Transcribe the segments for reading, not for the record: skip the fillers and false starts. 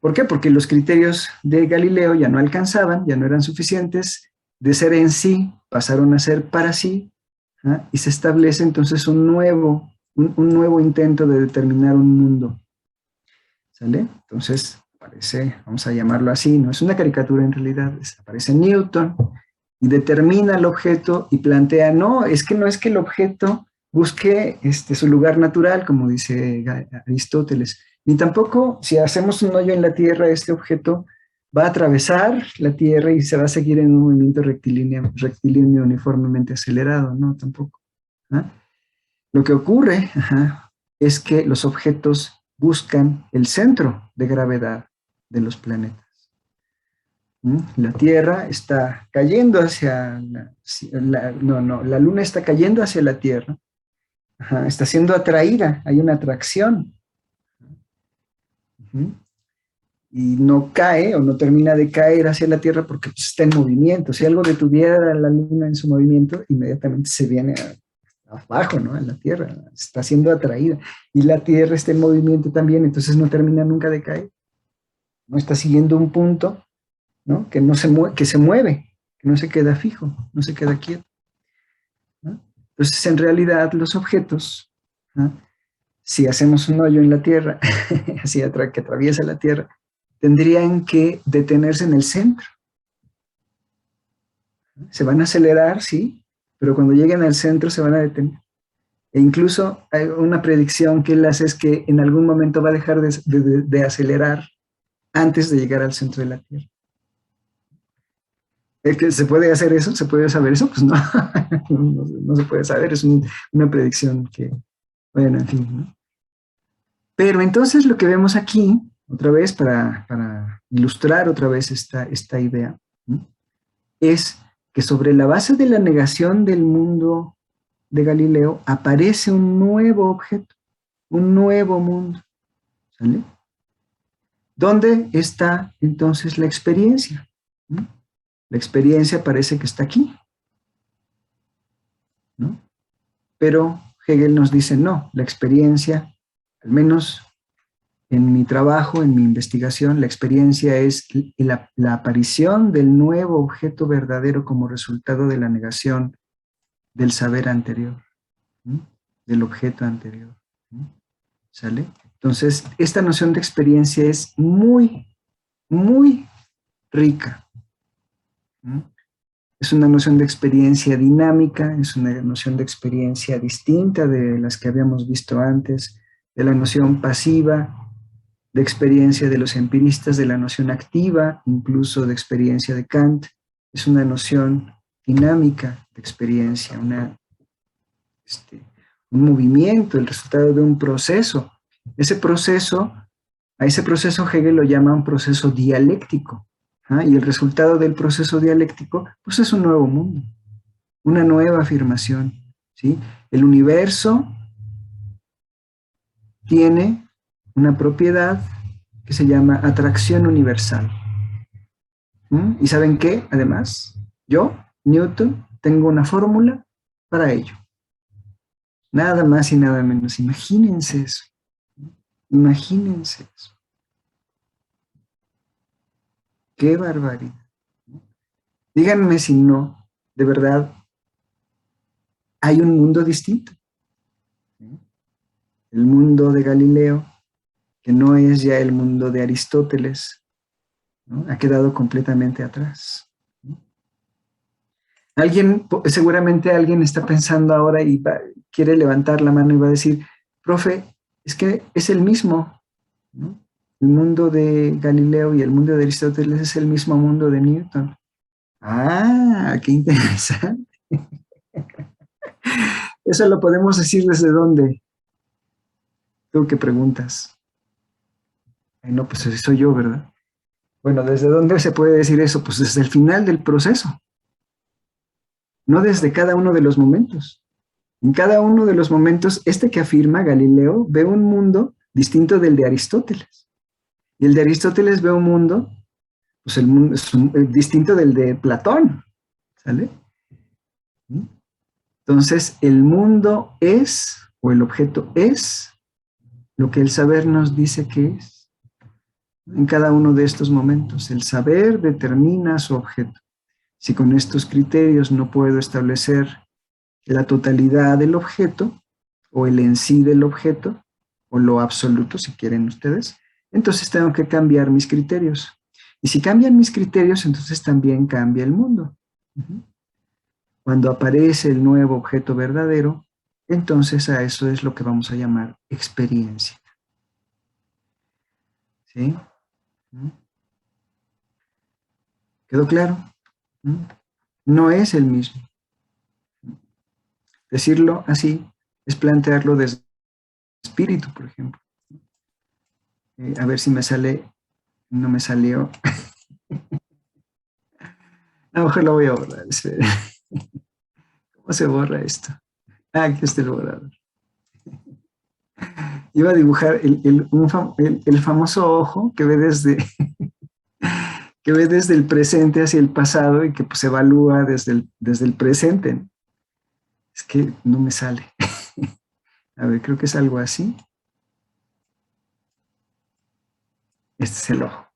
¿Por qué? Porque los criterios de Galileo ya no alcanzaban, ya no eran suficientes. De ser en sí pasaron a ser para sí, ¿ah? Y se establece entonces un nuevo intento de determinar un mundo. ¿Sale? Entonces, aparece, vamos a llamarlo así, no es una caricatura en realidad, aparece Newton y determina el objeto y plantea, no es que el objeto busque su lugar natural, como dice Aristóteles, ni tampoco si hacemos un hoyo en la Tierra, este objeto va a atravesar la Tierra y se va a seguir en un movimiento rectilíneo uniformemente acelerado, no, tampoco. ¿Ah? Lo que ocurre, es que los objetos buscan el centro de gravedad de los planetas. La Tierra está cayendo hacia la Luna está cayendo hacia la Tierra, está siendo atraída, hay una atracción, y no cae o no termina de caer hacia la Tierra porque pues, está en movimiento. Si algo detuviera a la Luna en su movimiento, inmediatamente se viene abajo, ¿no? A la Tierra, está siendo atraída. Y la Tierra está en movimiento también, entonces no termina nunca de caer. No está siguiendo un punto, ¿no? Que, no se que se mueve, que no se queda fijo, no se queda quieto, ¿no? Entonces, en realidad, los objetos, ¿no? Si hacemos un hoyo en la Tierra, así que atraviesa la Tierra, tendrían que detenerse en el centro. Se van a acelerar, sí, pero cuando lleguen al centro se van a detener. E incluso hay una predicción que él hace es que en algún momento va a dejar de acelerar antes de llegar al centro de la Tierra. ¿Es que se puede hacer eso? ¿Se puede saber eso? Pues no, no se puede saber, es una predicción que, bueno, en fin, ¿no? Pero entonces lo que vemos aquí, otra vez para ilustrar otra vez esta idea, ¿no? Es que sobre la base de la negación del mundo de Galileo aparece un nuevo objeto, un nuevo mundo, ¿sale? ¿Dónde está entonces la experiencia? ¿No? La experiencia parece que está aquí, ¿no? Pero Hegel nos dice, no, la experiencia, al menos en mi trabajo, en mi investigación, la experiencia es la aparición del nuevo objeto verdadero como resultado de la negación del saber anterior, ¿no? Del objeto anterior, ¿no? ¿Sale? Entonces, esta noción de experiencia es muy, muy rica, ¿no? Es una noción de experiencia dinámica, es una noción de experiencia distinta de las que habíamos visto antes, de la noción pasiva, de experiencia de los empiristas, de la noción activa, incluso de experiencia de Kant. Es una noción dinámica de experiencia, un movimiento, el resultado de un proceso. A ese proceso Hegel lo llama un proceso dialéctico. Y el resultado del proceso dialéctico, pues es un nuevo mundo, una nueva afirmación, ¿sí? El universo tiene una propiedad que se llama atracción universal. ¿Y saben qué? Además, yo, Newton, tengo una fórmula para ello. Nada más y nada menos. Imagínense eso. Imagínense eso. ¡Qué barbaridad! Díganme si no, de verdad, hay un mundo distinto. El mundo de Galileo, que no es ya el mundo de Aristóteles, ¿no? Ha quedado completamente atrás, ¿no? Seguramente alguien está pensando ahora y quiere levantar la mano y va a decir, profe, es que es el mismo, ¿no? El mundo de Galileo y el mundo de Aristóteles es el mismo mundo de Newton. Ah, qué interesante. Eso lo podemos decir desde dónde. ¿Tú qué preguntas? Ay, no, pues así soy yo, ¿verdad? Bueno, ¿desde dónde se puede decir eso? Pues desde el final del proceso, no desde cada uno de los momentos. En cada uno de los momentos, que afirma Galileo ve un mundo distinto del de Aristóteles. Y el de Aristóteles ve un mundo, pues el mundo es distinto del de Platón, ¿sale? Entonces, el mundo es, o el objeto es, lo que el saber nos dice que es. en cada uno de estos momentos. El saber determina su objeto. Si con estos criterios no puedo establecer la totalidad del objeto, o el en sí del objeto, o lo absoluto, si quieren ustedes, entonces tengo que cambiar mis criterios. Y si cambian mis criterios, entonces también cambia el mundo. Cuando aparece el nuevo objeto verdadero, entonces a eso es lo que vamos a llamar experiencia. ¿Sí? ¿Quedó claro? No es el mismo. Decirlo así es plantearlo desde el espíritu, por ejemplo. A ver si me sale, no me salió. A lo mejor lo voy a borrar. ¿Cómo se borra esto? Ah, aquí está el borrador. Iba a dibujar el famoso ojo que ve desde el presente hacia el pasado y que pues, se evalúa desde el presente. Es que no me sale. A ver, creo que es algo así. Este es el ojo.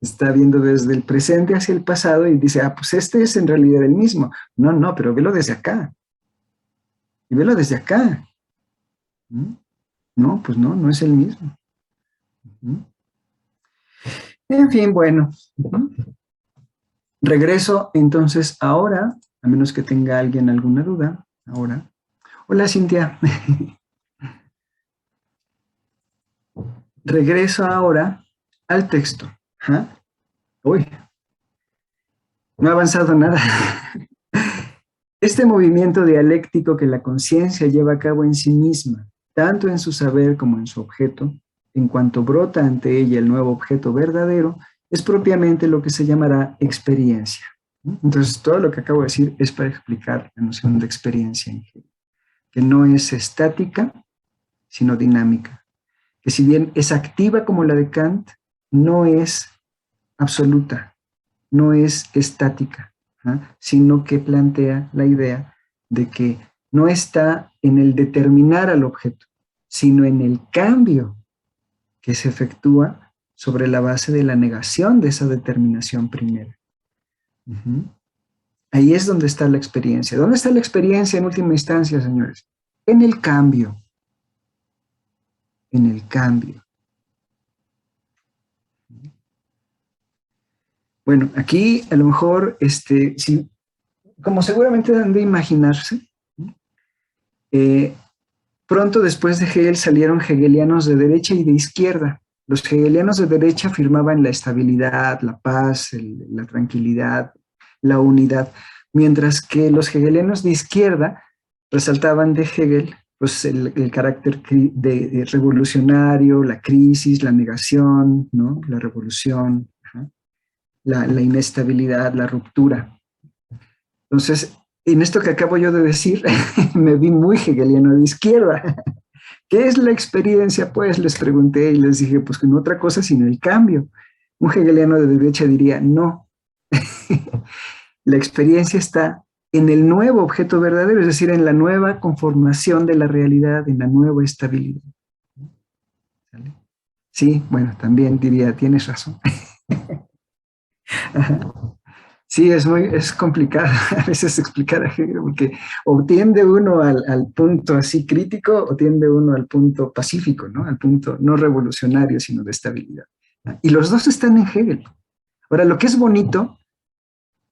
Está viendo desde el presente hacia el pasado y dice, ah, pues este es en realidad el mismo. No, no, pero velo desde acá. Y velo desde acá. No, pues no, no es el mismo. En fin, bueno. Regreso entonces ahora, a menos que tenga alguien alguna duda, ahora. Hola, Cintia. Regreso ahora al texto. Uy, no ha avanzado nada. Este movimiento dialéctico que la conciencia lleva a cabo en sí misma, tanto en su saber como en su objeto, en cuanto brota ante ella el nuevo objeto verdadero, es propiamente lo que se llamará experiencia. Entonces, todo lo que acabo de decir es para explicar la noción de experiencia en Hegel, que no es estática, sino dinámica, que si bien es activa como la de Kant, no es absoluta, no es estática, sino que plantea la idea de que no está en el determinar al objeto, sino en el cambio que se efectúa sobre la base de la negación de esa determinación primera. Ahí es donde está la experiencia. ¿Dónde está la experiencia en última instancia, señores? En el cambio. En el cambio. Bueno, aquí a lo mejor, si, como seguramente han de imaginarse, pronto después de Hegel salieron hegelianos de derecha y de izquierda. Los hegelianos de derecha afirmaban la estabilidad, la paz, la tranquilidad, la unidad, mientras que los hegelianos de izquierda resaltaban de Hegel pues, el carácter revolucionario, la crisis, la negación, ¿no? La revolución, la inestabilidad, la ruptura. Entonces, en esto que acabo yo de decir, me vi muy hegeliano de izquierda. ¿Qué es la experiencia? Pues les pregunté y les dije, pues que no otra cosa sino el cambio. Un hegeliano de derecha diría, no. La experiencia está en el nuevo objeto verdadero, es decir, en la nueva conformación de la realidad, en la nueva estabilidad. ¿Sale? Sí, bueno, también diría, tienes razón. Sí, es complicado a veces explicar a Hegel, porque o tiende uno al punto así crítico o tiende uno al punto pacífico, ¿no? Al punto no revolucionario, sino de estabilidad. Y los dos están en Hegel. Ahora, lo que es bonito,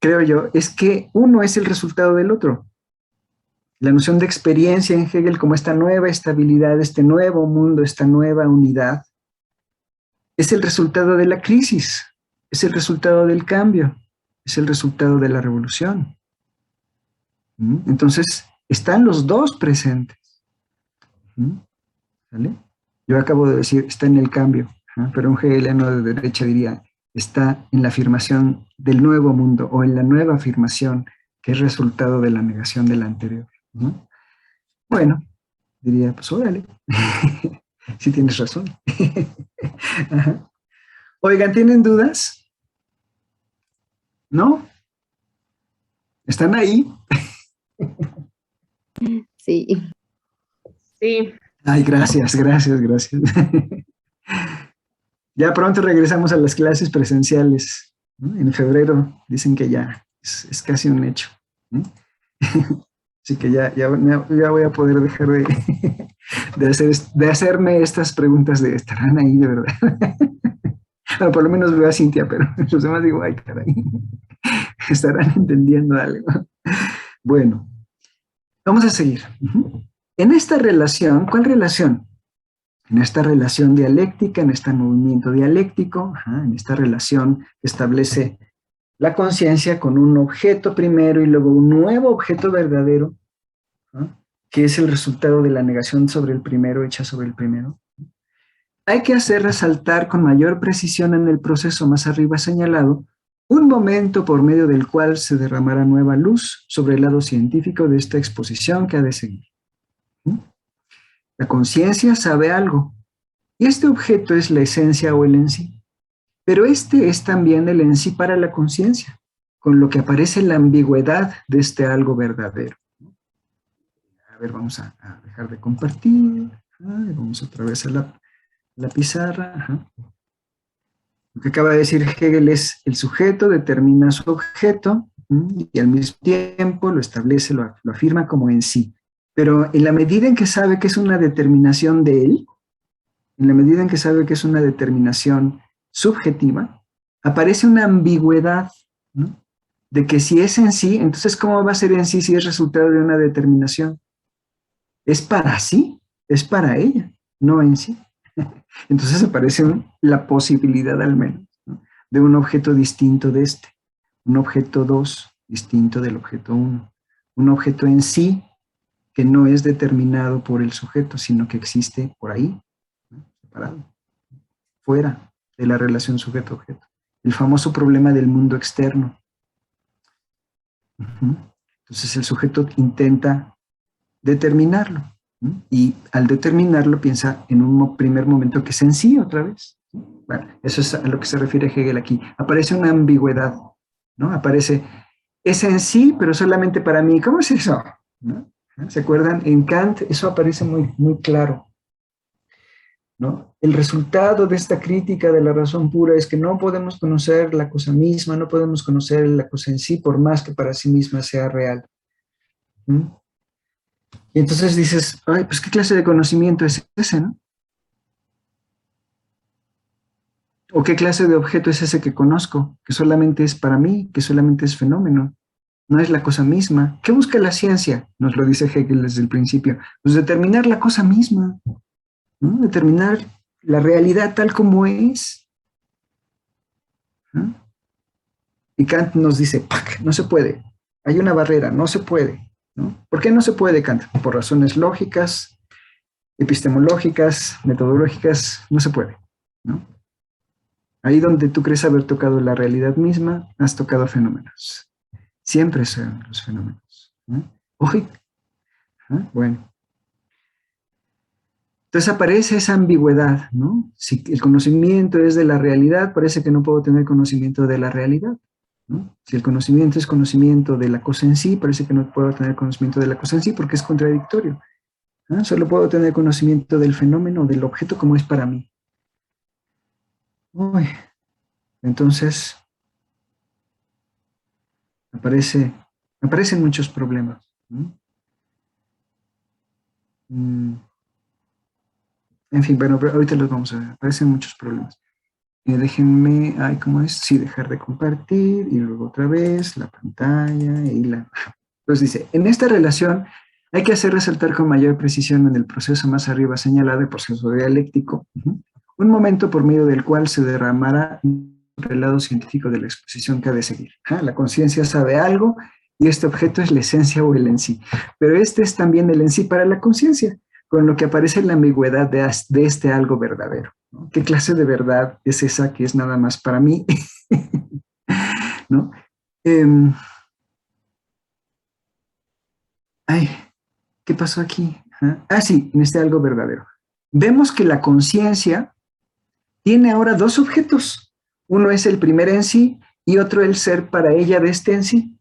creo yo, es que uno es el resultado del otro. La noción de experiencia en Hegel como esta nueva estabilidad, este nuevo mundo, esta nueva unidad, es el resultado de la crisis, es el resultado del cambio, es el resultado de la revolución. Entonces, están los dos presentes. ¿Vale? Yo acabo de decir, está en el cambio, pero un hegeliano de derecha diría, está en la afirmación del nuevo mundo o en la nueva afirmación que es resultado de la negación de la anterior. Bueno, diría, pues órale, sí tienes razón. Oigan, ¿tienen dudas? ¿No? ¿Están ahí? Sí. Sí. Ay, gracias. Ya pronto regresamos a las clases presenciales, ¿no? En febrero dicen que ya es casi un hecho, ¿no? Así que ya voy a poder dejar de hacerme estas preguntas de ¿estarán ahí de verdad? Bueno, por lo menos veo a Cintia, pero los demás digo, ay, caray, estarán entendiendo algo. Bueno, vamos a seguir. En esta relación, ¿cuál relación? En esta relación dialéctica, en este movimiento dialéctico, en esta relación que establece la conciencia con un objeto primero y luego un nuevo objeto verdadero, que es el resultado de la negación sobre el primero hecha sobre el primero. Hay que hacer resaltar con mayor precisión en el proceso más arriba señalado un momento por medio del cual se derramará nueva luz sobre el lado científico de esta exposición que ha de seguir. La conciencia sabe algo, y este objeto es la esencia o el en sí, pero este es también el en sí para la conciencia, con lo que aparece la ambigüedad de este algo verdadero. A ver, vamos a dejar de compartir, vamos otra vez a la pizarra. Lo que acaba de decir Hegel es el sujeto determina su objeto y al mismo tiempo lo establece, lo afirma como en sí. Pero en la medida en que sabe que es una determinación de él, en la medida en que sabe que es una determinación subjetiva, aparece una ambigüedad, ¿no? De que si es en sí, entonces ¿cómo va a ser en sí si es resultado de una determinación? ¿Es para sí? ¿Es para ella? No en sí. Entonces aparece la posibilidad al menos, ¿no? De un objeto distinto de este, un objeto 2 distinto del objeto 1, un objeto en sí que no es determinado por el sujeto, sino que existe por ahí, ¿no? Separado, fuera de la relación sujeto-objeto. El famoso problema del mundo externo. Entonces el sujeto intenta determinarlo, y al determinarlo piensa en un primer momento que es en sí otra vez. Bueno, eso es a lo que se refiere Hegel aquí. Aparece una ambigüedad, ¿no? Aparece, es en sí, pero solamente para mí. ¿Cómo es eso? ¿No? ¿Se acuerdan? En Kant eso aparece muy, muy claro, ¿no? El resultado de esta crítica de la razón pura es que no podemos conocer la cosa misma, no podemos conocer la cosa en sí, por más que para sí misma sea real. Y entonces dices, ay, pues ¿qué clase de conocimiento es ese, no? ¿O qué clase de objeto es ese que conozco, que solamente es para mí, que solamente es fenómeno? No es la cosa misma. ¿Qué busca la ciencia? Nos lo dice Hegel desde el principio. Pues determinar la cosa misma, ¿no? Determinar la realidad tal como es, ¿no? Y Kant nos dice, ¡pac!, no se puede. Hay una barrera, no se puede, ¿no? ¿Por qué no se puede, Kant? Por razones lógicas, epistemológicas, metodológicas, no se puede, ¿no? Ahí donde tú crees haber tocado la realidad misma, has tocado fenómenos. Siempre son los fenómenos, ¿no? Uy, bueno. Entonces aparece esa ambigüedad, ¿no? Si el conocimiento es de la realidad, parece que no puedo tener conocimiento de la realidad, ¿no? Si el conocimiento es conocimiento de la cosa en sí, parece que no puedo tener conocimiento de la cosa en sí porque es contradictorio, ¿no? Solo puedo tener conocimiento del fenómeno, del objeto como es para mí. Uy, entonces aparecen muchos problemas, ¿no? En fin, bueno, pero ahorita los vamos a ver. Aparecen muchos problemas. Déjenme, ¿cómo es? Sí, dejar de compartir y luego otra vez la pantalla y la... Entonces dice, en esta relación hay que hacer resaltar con mayor precisión en el proceso más arriba señalado, el proceso dialéctico, un momento por medio del cual se derramará el lado científico de la exposición que ha de seguir. La conciencia sabe algo y este objeto es la esencia o el en sí, pero este es también el en sí para la conciencia, con lo que aparece la ambigüedad de este algo verdadero, ¿no? ¿Qué clase de verdad es esa que es nada más para mí? ¿No? ¿Qué pasó aquí? Sí, en este algo verdadero. Vemos que la conciencia tiene ahora dos objetos. Uno es el primer en sí y otro el ser para ella de este en sí.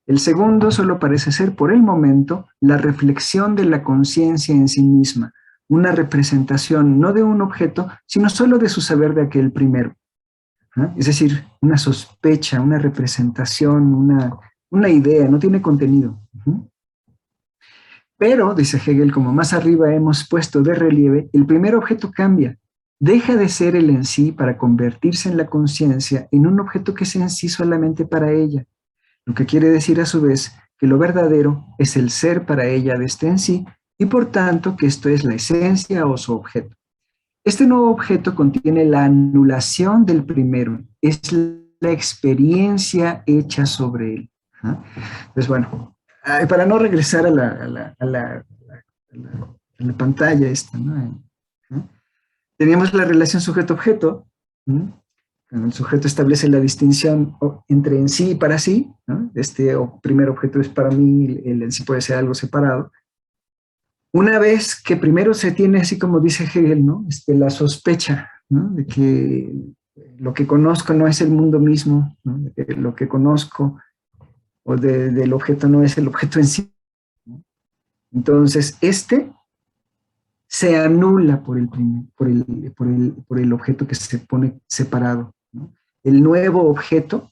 El segundo solo parece ser por el momento la reflexión de la conciencia en sí misma, una representación, no de un objeto, sino solo de su saber de aquel primero. ¿Ah? Es decir, una sospecha, una representación, una idea, no tiene contenido. Pero, dice Hegel, como más arriba hemos puesto de relieve, el primer objeto cambia, deja de ser el en sí para convertirse en la conciencia en un objeto que es en sí solamente para ella, lo que quiere decir a su vez que lo verdadero es el ser para ella de este en sí y por tanto que esto es la esencia o su objeto. Este nuevo objeto contiene la anulación del primero, es la experiencia hecha sobre él. ¿Ah? Pues bueno, para no regresar a la pantalla esta, ¿no? ¿Ah? Teníamos la relación sujeto-objeto. El sujeto establece la distinción entre en sí y para sí, ¿no? Este primer objeto es para mí, el en sí puede ser algo separado. Una vez que primero se tiene, así como dice Hegel, ¿no? La sospecha, ¿no? De que lo que conozco no es el mundo mismo, ¿no? De que lo que conozco o del objeto no es el objeto en sí, ¿no? Entonces, se anula por el objeto que se pone separado, ¿no? El nuevo objeto,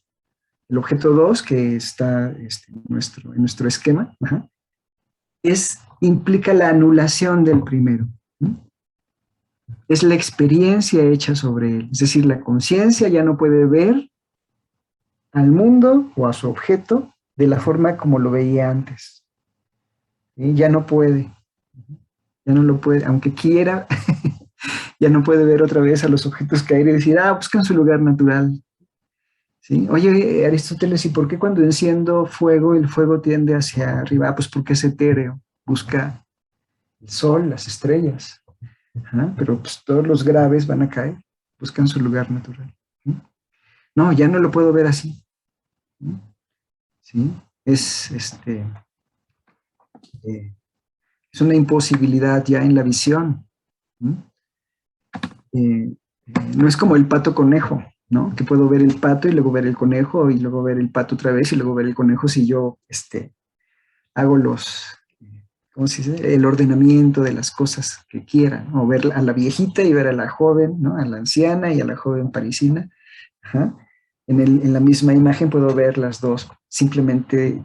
el objeto 2, que está en nuestro esquema, implica la anulación del primero. ¿No? Es la experiencia hecha sobre él. Es decir, la conciencia ya no puede ver al mundo o a su objeto de la forma como lo veía antes. ¿Sí? Ya no puede. Ya no lo puede, aunque quiera, ya no puede ver otra vez a los objetos caer y decir, buscan su lugar natural. ¿Sí? Oye, Aristóteles, ¿y por qué cuando enciendo fuego, el fuego tiende hacia arriba? Pues porque es etéreo, busca el sol, las estrellas. Pero pues todos los graves van a caer, buscan su lugar natural. ¿Sí? No, ya no lo puedo ver así. ¿Sí? Es una imposibilidad ya en la visión. No es como el pato conejo, ¿no? Que puedo ver el pato y luego ver el conejo y luego ver el pato otra vez y luego ver el conejo si yo hago ¿cómo se dice? El ordenamiento de las cosas que quiera, ¿no? O ver a la viejita y ver a la joven, ¿no? A la anciana y a la joven parisina. En la misma imagen puedo ver las dos, simplemente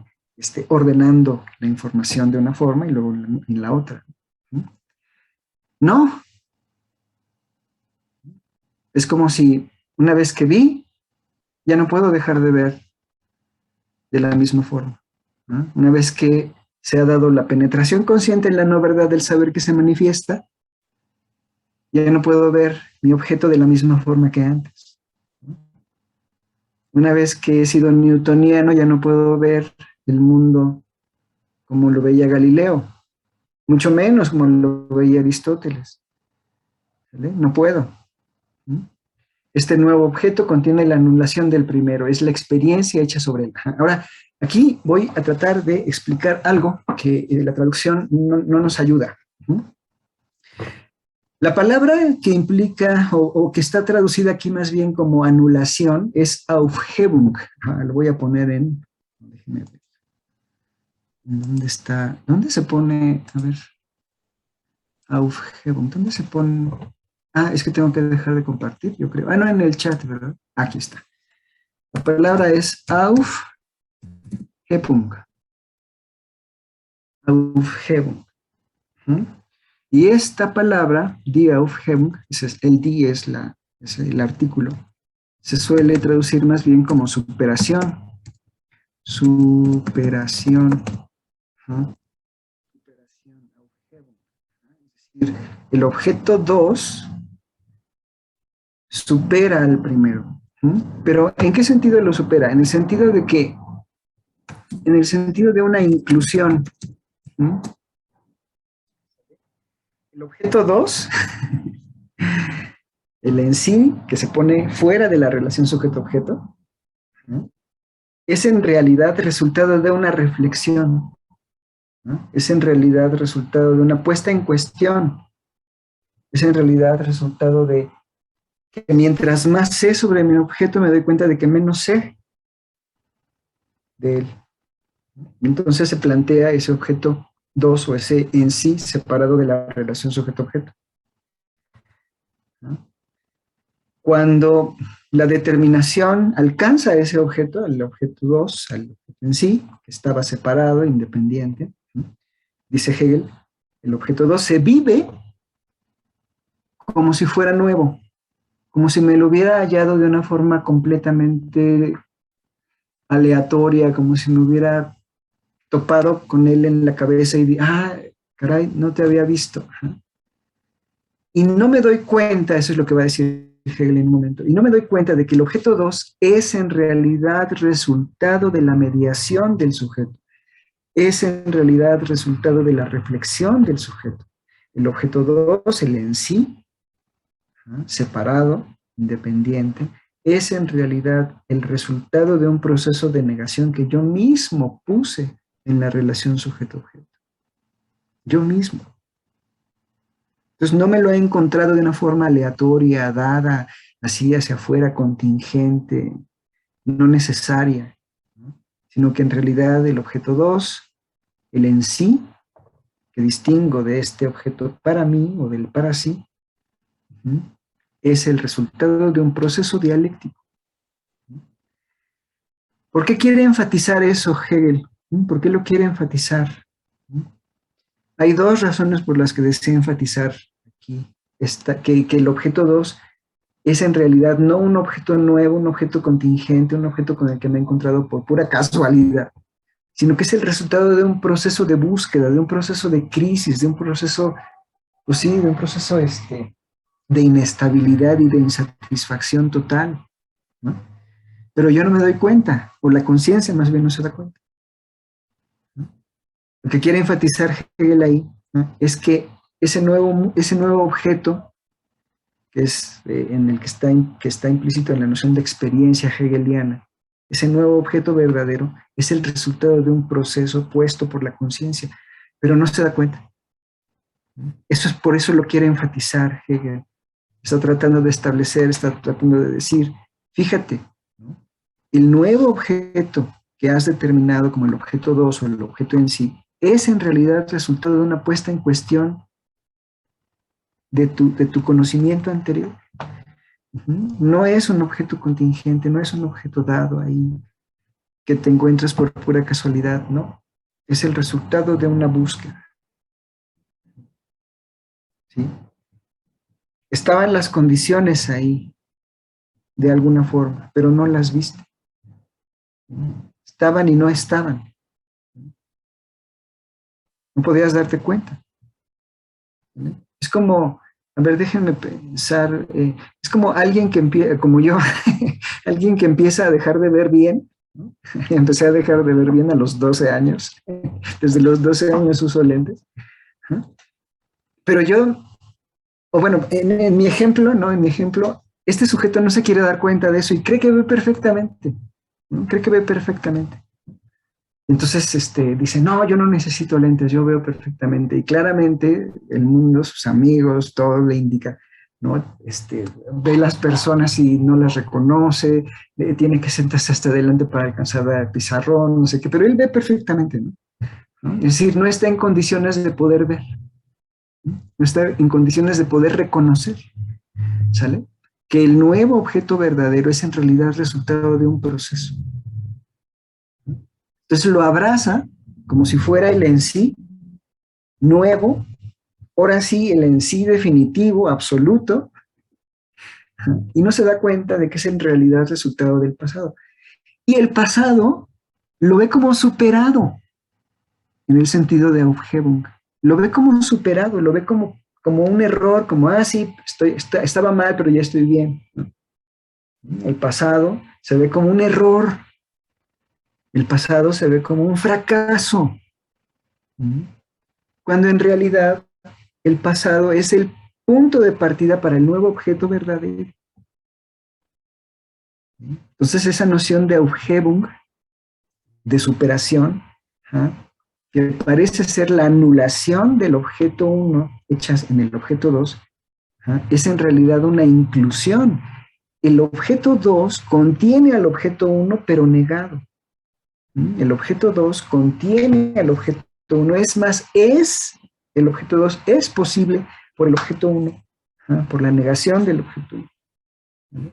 ordenando la información de una forma y luego en la otra. No. Es como si una vez que vi, ya no puedo dejar de ver de la misma forma. ¿No? Una vez que se ha dado la penetración consciente en la no verdad del saber que se manifiesta, ya no puedo ver mi objeto de la misma forma que antes. Una vez que he sido newtoniano, ya no puedo ver el mundo como lo veía Galileo, mucho menos como lo veía Aristóteles. ¿Vale? No puedo. Este nuevo objeto contiene la anulación del primero, es la experiencia hecha sobre él. Ahora, aquí voy a tratar de explicar algo que la traducción no nos ayuda. La palabra que implica o que está traducida aquí más bien como anulación es Aufhebung. Lo voy a poner déjeme ver. ¿Dónde está? ¿Dónde se pone? A ver. Aufhebung. ¿Dónde se pone? Es que tengo que dejar de compartir, yo creo. No, en el chat, ¿verdad? Aquí está. La palabra es Aufhebung. Aufhebung. Y esta palabra, die Aufhebung, el die es el artículo, se suele traducir más bien como superación. Superación. Superación, Aufhebung. Es decir, el objeto 2 supera al primero. Pero ¿en qué sentido lo supera? En el sentido de que, en el sentido de una inclusión. El objeto 2, el en sí, que se pone fuera de la relación sujeto-objeto, es en realidad resultado de una reflexión, es en realidad resultado de una puesta en cuestión, es en realidad resultado de que mientras más sé sobre mi objeto me doy cuenta de que menos sé de él. Entonces se plantea ese objeto 2 o ese en sí separado de la relación sujeto-objeto, ¿no? Cuando la determinación alcanza ese objeto, el objeto 2, al objeto en sí, que estaba separado, independiente, ¿no? Dice Hegel, el objeto 2 se vive como si fuera nuevo, como si me lo hubiera hallado de una forma completamente aleatoria, como si me hubiera topado con él en la cabeza y caray, no te había visto. Y no me doy cuenta, eso es lo que va a decir Hegel en un momento, y no me doy cuenta de que el objeto 2 es en realidad resultado de la mediación del sujeto, es en realidad resultado de la reflexión del sujeto. El objeto 2, el en sí, separado, independiente, es en realidad el resultado de un proceso de negación que yo mismo puse en la relación sujeto-objeto. Yo mismo. Entonces no me lo he encontrado de una forma aleatoria, dada, así hacia afuera, contingente, no necesaria, ¿no? Sino que en realidad el objeto 2, el en sí, que distingo de este objeto para mí o del para sí, es el resultado de un proceso dialéctico. ¿Por qué quiere enfatizar eso Hegel? ¿Por qué lo quiere enfatizar? Hay dos razones por las que desea enfatizar aquí que el objeto 2 es en realidad no un objeto nuevo, un objeto contingente, un objeto con el que me he encontrado por pura casualidad, sino que es el resultado de un proceso de búsqueda, de un proceso de crisis, de un proceso, pues sí, de un proceso de inestabilidad y de insatisfacción total, ¿no? Pero yo no me doy cuenta, o la conciencia más bien no se da cuenta, ¿no? Lo que quiere enfatizar Hegel ahí, ¿no? Es que ese nuevo objeto, que es en el que está implícito en la noción de experiencia hegeliana, ese nuevo objeto verdadero es el resultado de un proceso puesto por la conciencia, pero no se da cuenta. Eso es por eso lo quiere enfatizar Hegel. Está tratando de establecer, está tratando de decir, fíjate, ¿no? El nuevo objeto que has determinado como el objeto 2 o el objeto en sí, es en realidad resultado de una puesta en cuestión de tu conocimiento anterior. No es un objeto contingente, no es un objeto dado ahí que te encuentras por pura casualidad, no. Es el resultado de una búsqueda, ¿sí? Estaban las condiciones ahí, de alguna forma, pero no las viste. Estaban y no estaban. No podías darte cuenta. Es como, a ver, déjenme pensar, es como alguien que empieza, como yo, alguien que empieza a dejar de ver bien, ¿no? Empecé a dejar de ver bien a los 12 años, desde los 12 años uso lentes, ¿no? Pero yo, o bueno, en mi ejemplo, ¿no? En mi ejemplo, este sujeto no se quiere dar cuenta de eso y cree que ve perfectamente, ¿no? Cree que ve perfectamente. Entonces dice, no, yo no necesito lentes, yo veo perfectamente. Y claramente el mundo, sus amigos, todo le indica, ¿no? Ve las personas y no las reconoce, tiene que sentarse hasta adelante para alcanzar el pizarrón, no sé qué, pero él ve perfectamente, ¿no? Es decir, no está en condiciones de poder ver, ¿no? No está en condiciones de poder reconocer, ¿sale? Que el nuevo objeto verdadero es en realidad el resultado de un proceso. Entonces lo abraza como si fuera el en sí nuevo, ahora sí el en sí definitivo, absoluto, y no se da cuenta de que es en realidad resultado del pasado. Y el pasado lo ve como superado, en el sentido de Aufhebung. Lo ve como superado, lo ve como un error, como, sí, estaba mal, pero ya estoy bien, ¿no? El pasado se ve como un error, el pasado se ve como un fracaso, cuando en realidad el pasado es el punto de partida para el nuevo objeto verdadero. Entonces esa noción de Aufhebung, de superación, que parece ser la anulación del objeto 1 hecha en el objeto 2, es en realidad una inclusión. El objeto 2 contiene al objeto 1 pero negado. El objeto 2 contiene al objeto 1, es más, el objeto 2 es posible por el objeto 1, por la negación del objeto 1.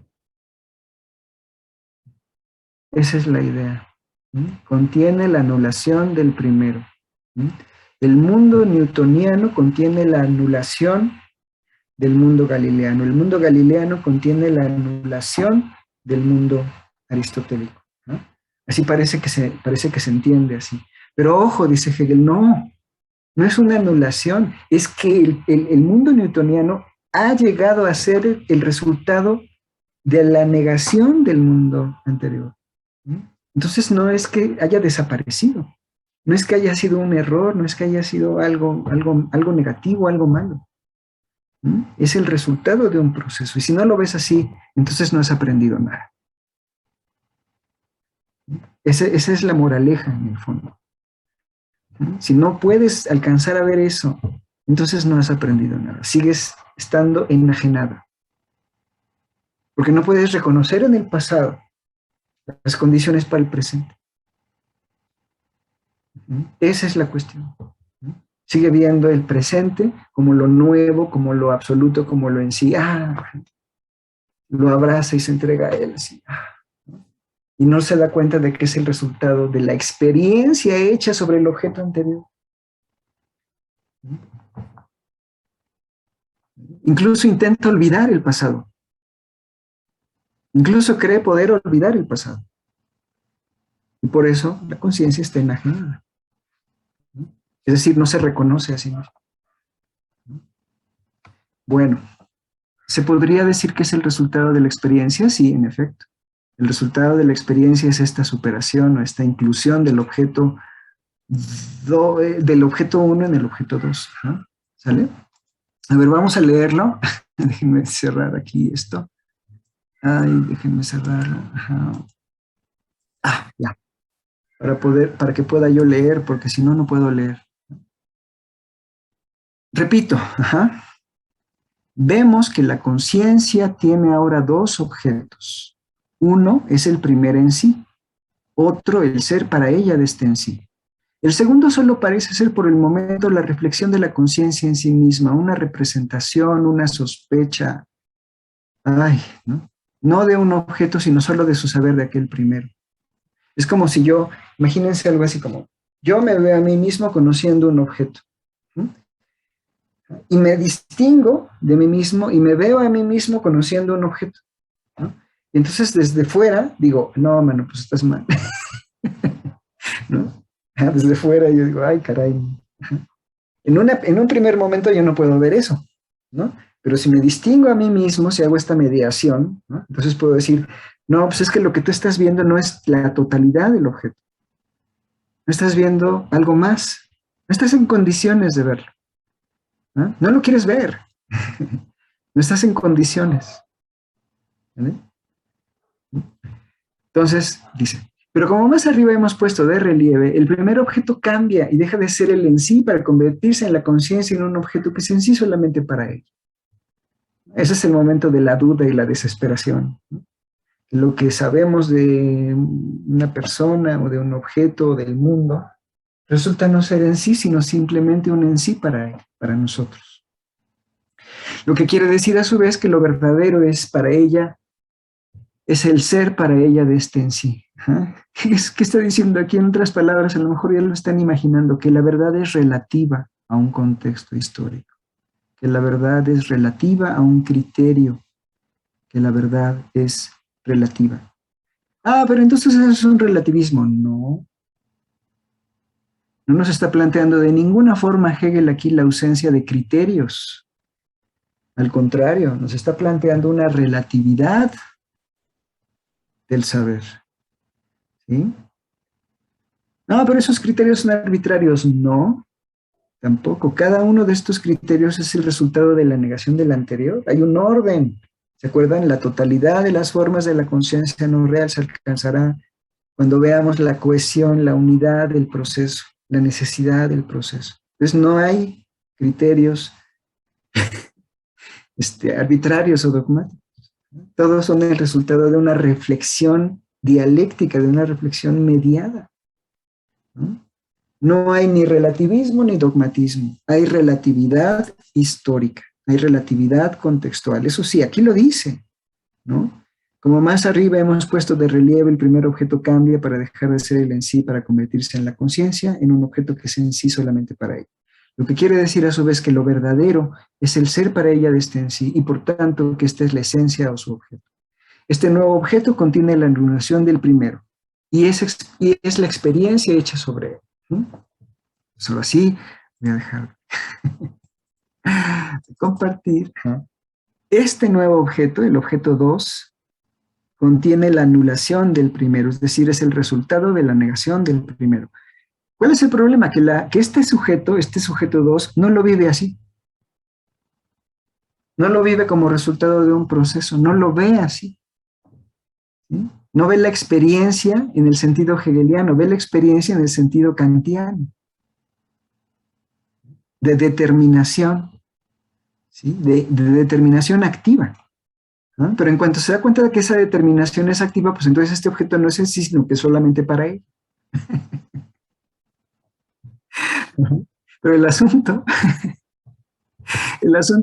Esa es la idea. Contiene la anulación del primero. El mundo newtoniano contiene la anulación del mundo galileano. El mundo galileano contiene la anulación del mundo aristotélico. Así parece que se entiende así. Pero ojo, dice Hegel, no es una anulación, es que el mundo newtoniano ha llegado a ser el resultado de la negación del mundo anterior. Entonces no es que haya desaparecido, no es que haya sido un error, no es que haya sido algo negativo, algo malo. Es el resultado de un proceso. Y si no lo ves así, entonces no has aprendido nada. Esa es la moraleja, en el fondo. Si no puedes alcanzar a ver eso, entonces no has aprendido nada. Sigues estando enajenado. Porque no puedes reconocer en el pasado las condiciones para el presente. Esa es la cuestión. Sigue viendo el presente como lo nuevo, como lo absoluto, como lo en sí. Lo abraza y se entrega a él. Así. Y no se da cuenta de que es el resultado de la experiencia hecha sobre el objeto anterior. Incluso intenta olvidar el pasado. Incluso cree poder olvidar el pasado. Y por eso la conciencia está enajenada. Es decir, no se reconoce a sí mismo. Bueno, ¿se podría decir que es el resultado de la experiencia? Sí, en efecto. El resultado de la experiencia es esta superación o esta inclusión del objeto 1 en el objeto 2. ¿Sale? A ver, vamos a leerlo. Déjenme cerrar aquí esto. Déjenme cerrarlo. Ya. Para que pueda yo leer, porque si no, no puedo leer. Repito, vemos que la conciencia tiene ahora dos objetos. Uno es el primer en sí, otro el ser para ella de este en sí. El segundo solo parece ser por el momento la reflexión de la conciencia en sí misma, una representación, una sospecha, no de un objeto, sino solo de su saber de aquel primero. Es como si imagínense algo así como, yo me veo a mí mismo conociendo un objeto. Y me distingo de mí mismo y me veo a mí mismo conociendo un objeto. Y entonces desde fuera digo, no, mano, pues estás mal. ¿No? Desde fuera yo digo, ay, caray. En un primer momento yo no puedo ver eso, ¿no? Pero si me distingo a mí mismo, si hago esta mediación, ¿no? Entonces puedo decir, no, pues es que lo que tú estás viendo no es la totalidad del objeto. No estás viendo algo más. No estás en condiciones de verlo. No lo quieres ver. No estás en condiciones. ¿Vale? Entonces, dice, pero como más arriba hemos puesto de relieve, el primer objeto cambia y deja de ser el en sí para convertirse en la conciencia en un objeto que es en sí solamente para él. Ese es el momento de la duda y la desesperación. Lo que sabemos de una persona o de un objeto o del mundo resulta no ser en sí, sino simplemente un en sí para nosotros. Lo que quiere decir a su vez que lo verdadero es para ella, es el ser para ella de este en sí. ¿Qué está diciendo aquí? En otras palabras, a lo mejor ya lo están imaginando, que la verdad es relativa a un contexto histórico, que la verdad es relativa a un criterio, que la verdad es relativa. Pero entonces eso es un relativismo. No. No nos está planteando de ninguna forma Hegel aquí la ausencia de criterios. Al contrario, nos está planteando una relatividad del saber. ¿Sí? No, pero esos criterios son arbitrarios. No, tampoco. Cada uno de estos criterios es el resultado de la negación del anterior. Hay un orden. ¿Se acuerdan? La totalidad de las formas de la conciencia no real se alcanzará cuando veamos la cohesión, la unidad del proceso, la necesidad del proceso. Entonces no hay criterios arbitrarios o dogmáticos. Todos son el resultado de una reflexión dialéctica, de una reflexión mediada. ¿No? No hay ni relativismo ni dogmatismo, hay relatividad histórica, hay relatividad contextual. Eso sí, aquí lo dice, ¿no? Como más arriba hemos puesto de relieve, el primer objeto cambia para dejar de ser el en sí, para convertirse en la conciencia, en un objeto que es en sí solamente para él. Lo que quiere decir a su vez que lo verdadero es el ser para ella de este en sí, y por tanto que esta es la esencia o su objeto. Este nuevo objeto contiene la anulación del primero, y es la experiencia hecha sobre él. ¿No? Solo así voy a dejar de compartir. Este nuevo objeto, el objeto 2, contiene la anulación del primero, es decir, es el resultado de la negación del primero. ¿Cuál es el problema? Que este sujeto 2, no lo vive así. No lo vive como resultado de un proceso, no lo ve así. ¿Sí? No ve la experiencia en el sentido hegeliano, ve la experiencia en el sentido kantiano, de determinación, ¿sí? De determinación activa. ¿No? Pero en cuanto se da cuenta de que esa determinación es activa, pues entonces este objeto no es en sí, sino que es solamente para él. Pero el asunto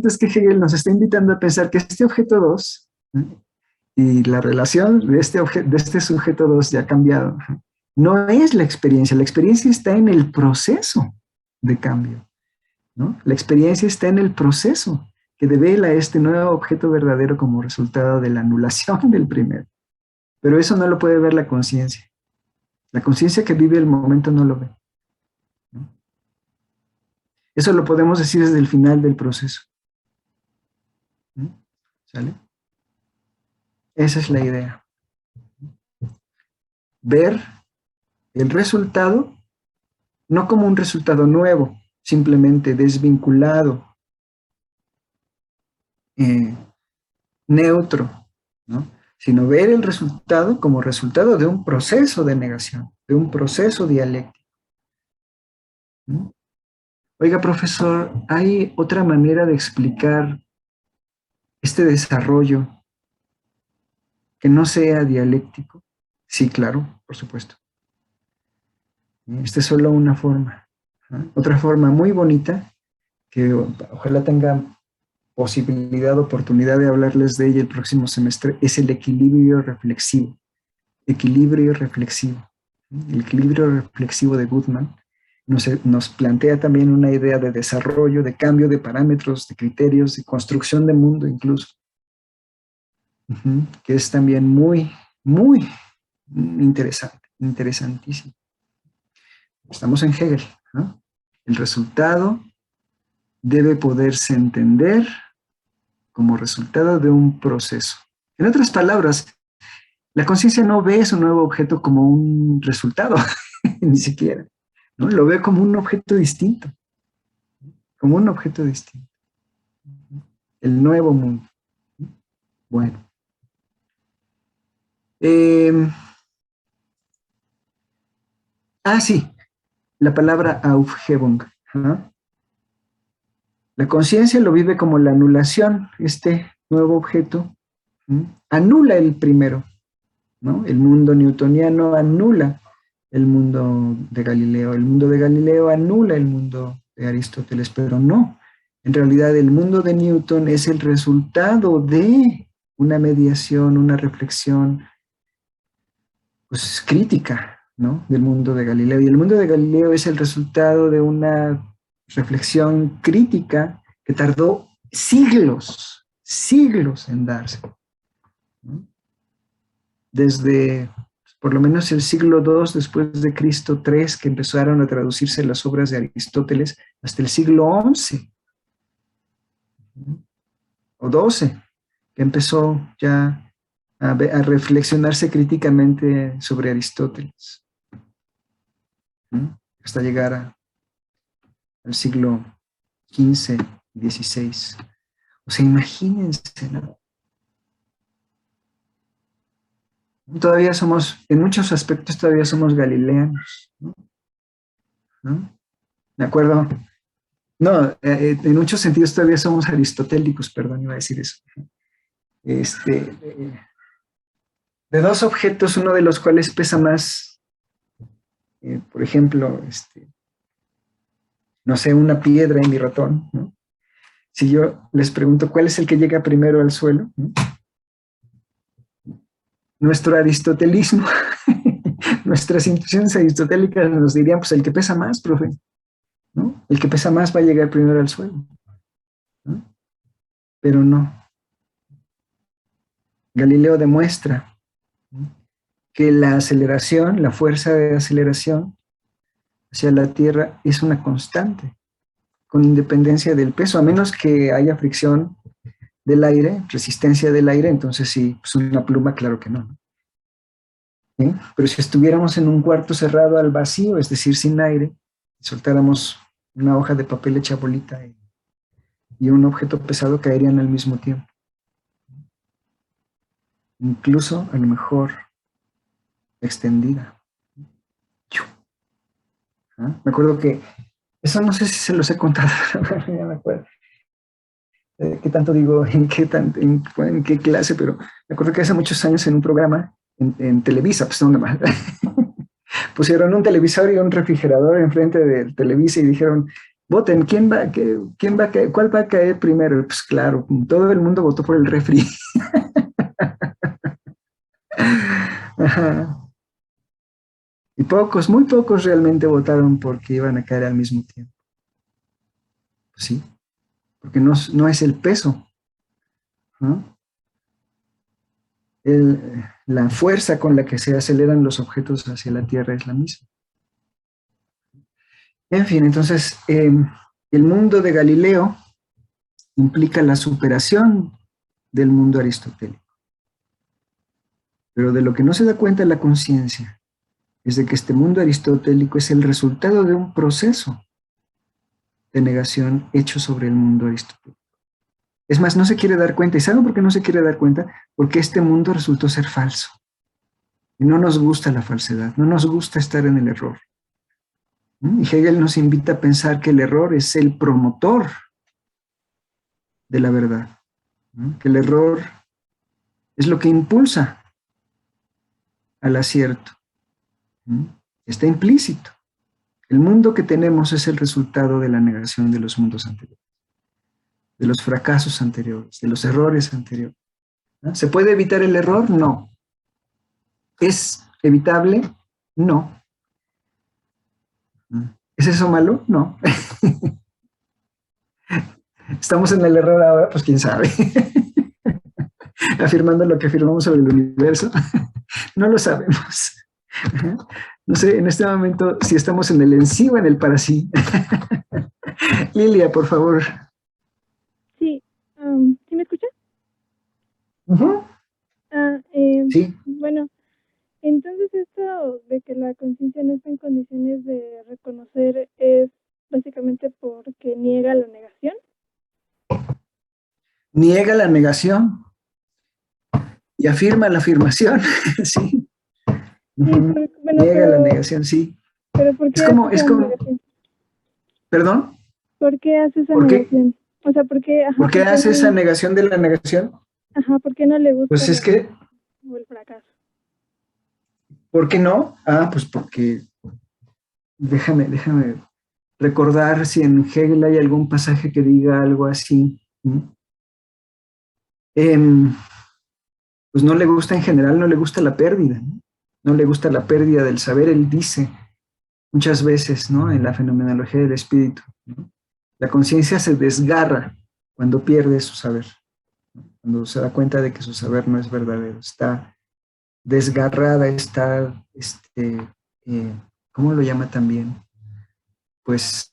es que Hegel nos está invitando a pensar que este objeto 2, ¿no? Y la relación de este sujeto 2 ya ha cambiado. No es la experiencia está en el proceso de cambio, ¿no? La experiencia está en el proceso que devela este nuevo objeto verdadero como resultado de la anulación del primero. Pero eso no lo puede ver la conciencia. La conciencia que vive el momento no lo ve, ¿no? Eso lo podemos decir desde el final del proceso, ¿no? ¿Sale? Esa es la idea. Ver el resultado no como un resultado nuevo, simplemente desvinculado, eh, neutro, ¿no? Sino ver el resultado como resultado de un proceso de negación, de un proceso dialéctico, ¿no? Oiga, profesor, ¿hay otra manera de explicar este desarrollo que no sea dialéctico? Sí, claro, por supuesto. Esta es solo una forma, ¿no? Otra forma muy bonita, que ojalá tenga posibilidad, oportunidad de hablarles de ella el próximo semestre, es el equilibrio reflexivo. Equilibrio reflexivo. El equilibrio reflexivo de Goodman nos plantea también una idea de desarrollo, de cambio de parámetros, de criterios, de construcción de mundo incluso, que es también muy, muy interesante, interesantísimo. Estamos en Hegel, ¿no? El resultado debe poderse entender como resultado de un proceso. En otras palabras, la conciencia no ve su nuevo objeto como un resultado, ni siquiera, ¿no? Lo ve como un objeto distinto, como un objeto distinto. El nuevo mundo. Bueno. Sí, la palabra Aufhebung. ¿No? La conciencia lo vive como la anulación, este nuevo objeto, ¿no? Anula el primero, ¿no? El mundo newtoniano anula el mundo de Galileo, el mundo de Galileo anula el mundo de Aristóteles, pero no. En realidad el mundo de Newton es el resultado de una mediación, una reflexión, pues, crítica, ¿no? Del mundo de Galileo. Y el mundo de Galileo es el resultado de una reflexión crítica que tardó siglos, siglos en darse, ¿no? Desde por lo menos el siglo II después de Cristo, 3, que empezaron a traducirse las obras de Aristóteles, hasta el siglo XI, ¿no? O XII, que empezó ya a reflexionarse críticamente sobre Aristóteles, ¿no? Hasta llegar al siglo XV, XVI. O sea, imagínense, ¿no? Todavía somos, en muchos aspectos todavía somos galileanos, ¿no? ¿No? Me acuerdo, no, en muchos sentidos todavía somos aristotélicos, perdón, iba a decir eso. De dos objetos, uno de los cuales pesa más, por ejemplo, no sé, una piedra en mi ratón, ¿no? Si yo les pregunto cuál es el que llega primero al suelo, ¿no? Nuestro aristotelismo, nuestras intuiciones aristotélicas nos dirían, pues el que pesa más, profe, ¿no? El que pesa más va a llegar primero al suelo, ¿no? Pero no. Galileo demuestra, ¿no?, que la aceleración, la fuerza de aceleración hacia la Tierra es una constante, con independencia del peso, a menos que haya fricción del aire, resistencia del aire, entonces sí, pues una pluma, claro que no. ¿Sí? Pero si estuviéramos en un cuarto cerrado al vacío, es decir, sin aire, soltáramos una hoja de papel hecha bolita y un objeto pesado caerían al mismo tiempo. Incluso, a lo mejor, extendida. ¿Ah? Me acuerdo que, eso no sé si se los he contado, ya me acuerdo. ¿Qué tanto digo? ¿En qué clase? Pero me acuerdo que hace muchos años en un programa en Televisa, pues ¿dónde más? Pusieron un televisor y un refrigerador enfrente del Televisa y dijeron, voten, quién va a caer, cuál va a caer primero? Pues claro, todo el mundo votó por el refri. Ajá. Y pocos, muy pocos realmente votaron porque iban a caer al mismo tiempo. Pues sí, porque no es el peso, ¿no? La fuerza con la que se aceleran los objetos hacia la Tierra es la misma. En fin, entonces, el mundo de Galileo implica la superación del mundo aristotélico. Pero de lo que no se da cuenta la conciencia es de que este mundo aristotélico es el resultado de un proceso de negación hecho sobre el mundo aristotélico. Es más, no se quiere dar cuenta. ¿Y saben por qué no se quiere dar cuenta? Porque este mundo resultó ser falso. Y no nos gusta la falsedad, no nos gusta estar en el error. Y Hegel nos invita a pensar que el error es el promotor de la verdad, ¿no? Que el error es lo que impulsa al acierto, ¿no? Está implícito. El mundo que tenemos es el resultado de la negación de los mundos anteriores, de los fracasos anteriores, de los errores anteriores, ¿no? ¿Se puede evitar el error? No. ¿Es evitable? No. ¿Es eso malo? No. ¿Estamos en el error ahora? Pues quién sabe. Afirmando lo que afirmamos sobre el universo. No lo sabemos. No sé en este momento si estamos en el en sí o en el para sí. Lilia, por favor. Sí, ¿sí me escuchas? Uh-huh. Sí. Bueno, entonces esto de que la conciencia no está en condiciones de reconocer es básicamente porque niega la negación. Niega la negación y afirma la afirmación. Sí. Sí, Uh-huh. bueno, Niega la negación, sí. pero ¿por qué hace esa como, negación? ¿perdón? ¿Por qué hace esa ¿Por qué? negación? O sea, ¿por qué, ¿Por qué hace esa negación de la negación? ¿por qué no le gusta Pues es que, el fracaso? ¿por qué no? Pues porque, déjame recordar si en Hegel hay algún pasaje que diga algo así. Pues no le gusta en general, no le gusta la pérdida, ¿no? No le gusta la pérdida del saber. Él dice muchas veces, ¿no?, en la fenomenología del espíritu, ¿no?, la conciencia se desgarra cuando pierde su saber, ¿no?, cuando se da cuenta de que su saber no es verdadero, está desgarrada, está, ¿cómo lo llama también? Pues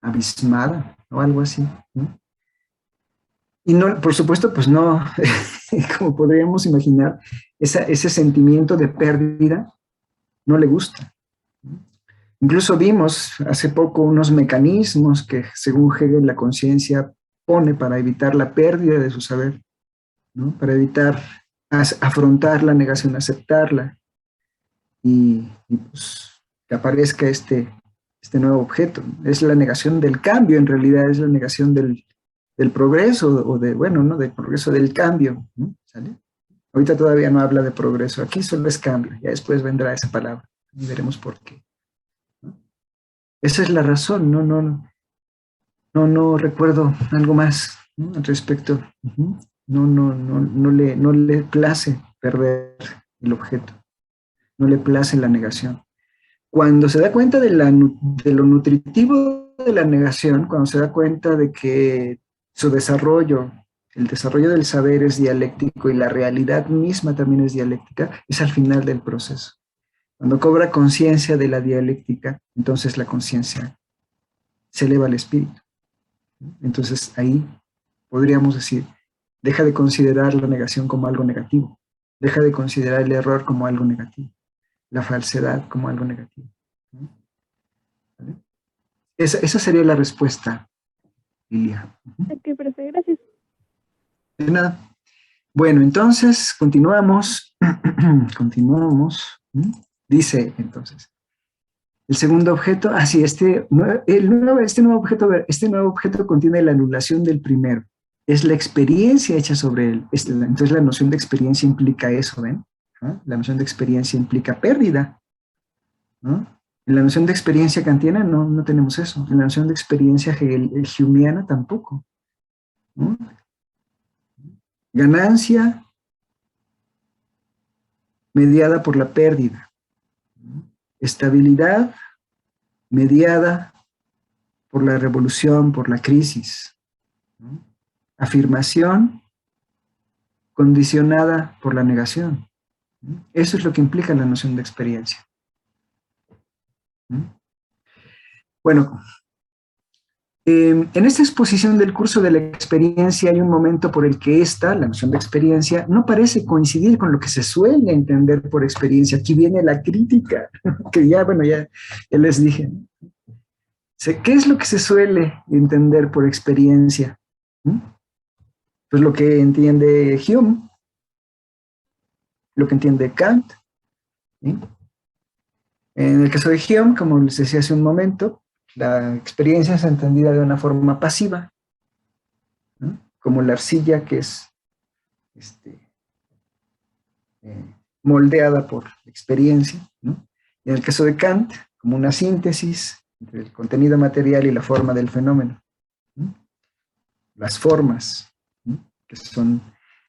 abismada o algo así, ¿no? Y no, por supuesto, pues no, como podríamos imaginar, ese sentimiento de pérdida no le gusta. Incluso vimos hace poco unos mecanismos que, según Hegel, la conciencia pone para evitar la pérdida de su saber, ¿no?, para evitar afrontar la negación, aceptarla, y pues que aparezca este nuevo objeto. Es la negación del cambio, en realidad es la negación del progreso, o de, bueno, ¿no?, del progreso del cambio, ¿no? ¿Sale? Ahorita todavía no habla de progreso, aquí solo es cambio, ya después vendrá esa palabra y veremos por qué, ¿no? Esa es la razón, no recuerdo algo más, ¿no?, al respecto. No le place perder el objeto, no le place la negación. Cuando se da cuenta de lo nutritivo de la negación, cuando se da cuenta de que su desarrollo, el desarrollo del saber es dialéctico y la realidad misma también es dialéctica, es al final del proceso. Cuando cobra conciencia de la dialéctica, entonces la conciencia se eleva al espíritu. Entonces ahí podríamos decir, deja de considerar la negación como algo negativo, deja de considerar el error como algo negativo, la falsedad como algo negativo. ¿Vale? Esa sería la respuesta, Lilia. Ok, profe, gracias. De nada. Bueno, entonces continuamos. Continuamos. Dice entonces, el segundo objeto, sí, este nuevo objeto contiene la anulación del primero. Es la experiencia hecha sobre él. Entonces la noción de experiencia implica eso, ¿ven? ¿No? La noción de experiencia implica pérdida, ¿no? En la noción de experiencia kantiana no tenemos eso. En la noción de experiencia humeana tampoco, ¿no? Ganancia mediada por la pérdida. Estabilidad mediada por la revolución, por la crisis. Afirmación condicionada por la negación. Eso es lo que implica la noción de experiencia. Bueno, en esta exposición del curso de la experiencia hay un momento por el que la noción de experiencia, no parece coincidir con lo que se suele entender por experiencia. Aquí viene la crítica, que ya les dije. ¿Qué es lo que se suele entender por experiencia? Pues lo que entiende Hume, lo que entiende Kant. ¿Sí? En el caso de Hume, como les decía hace un momento, la experiencia es entendida de una forma pasiva, ¿no? Como la arcilla que es moldeada por experiencia, ¿no? Y en el caso de Kant, como una síntesis entre el contenido material y la forma del fenómeno, ¿no? Las formas, ¿no?, que son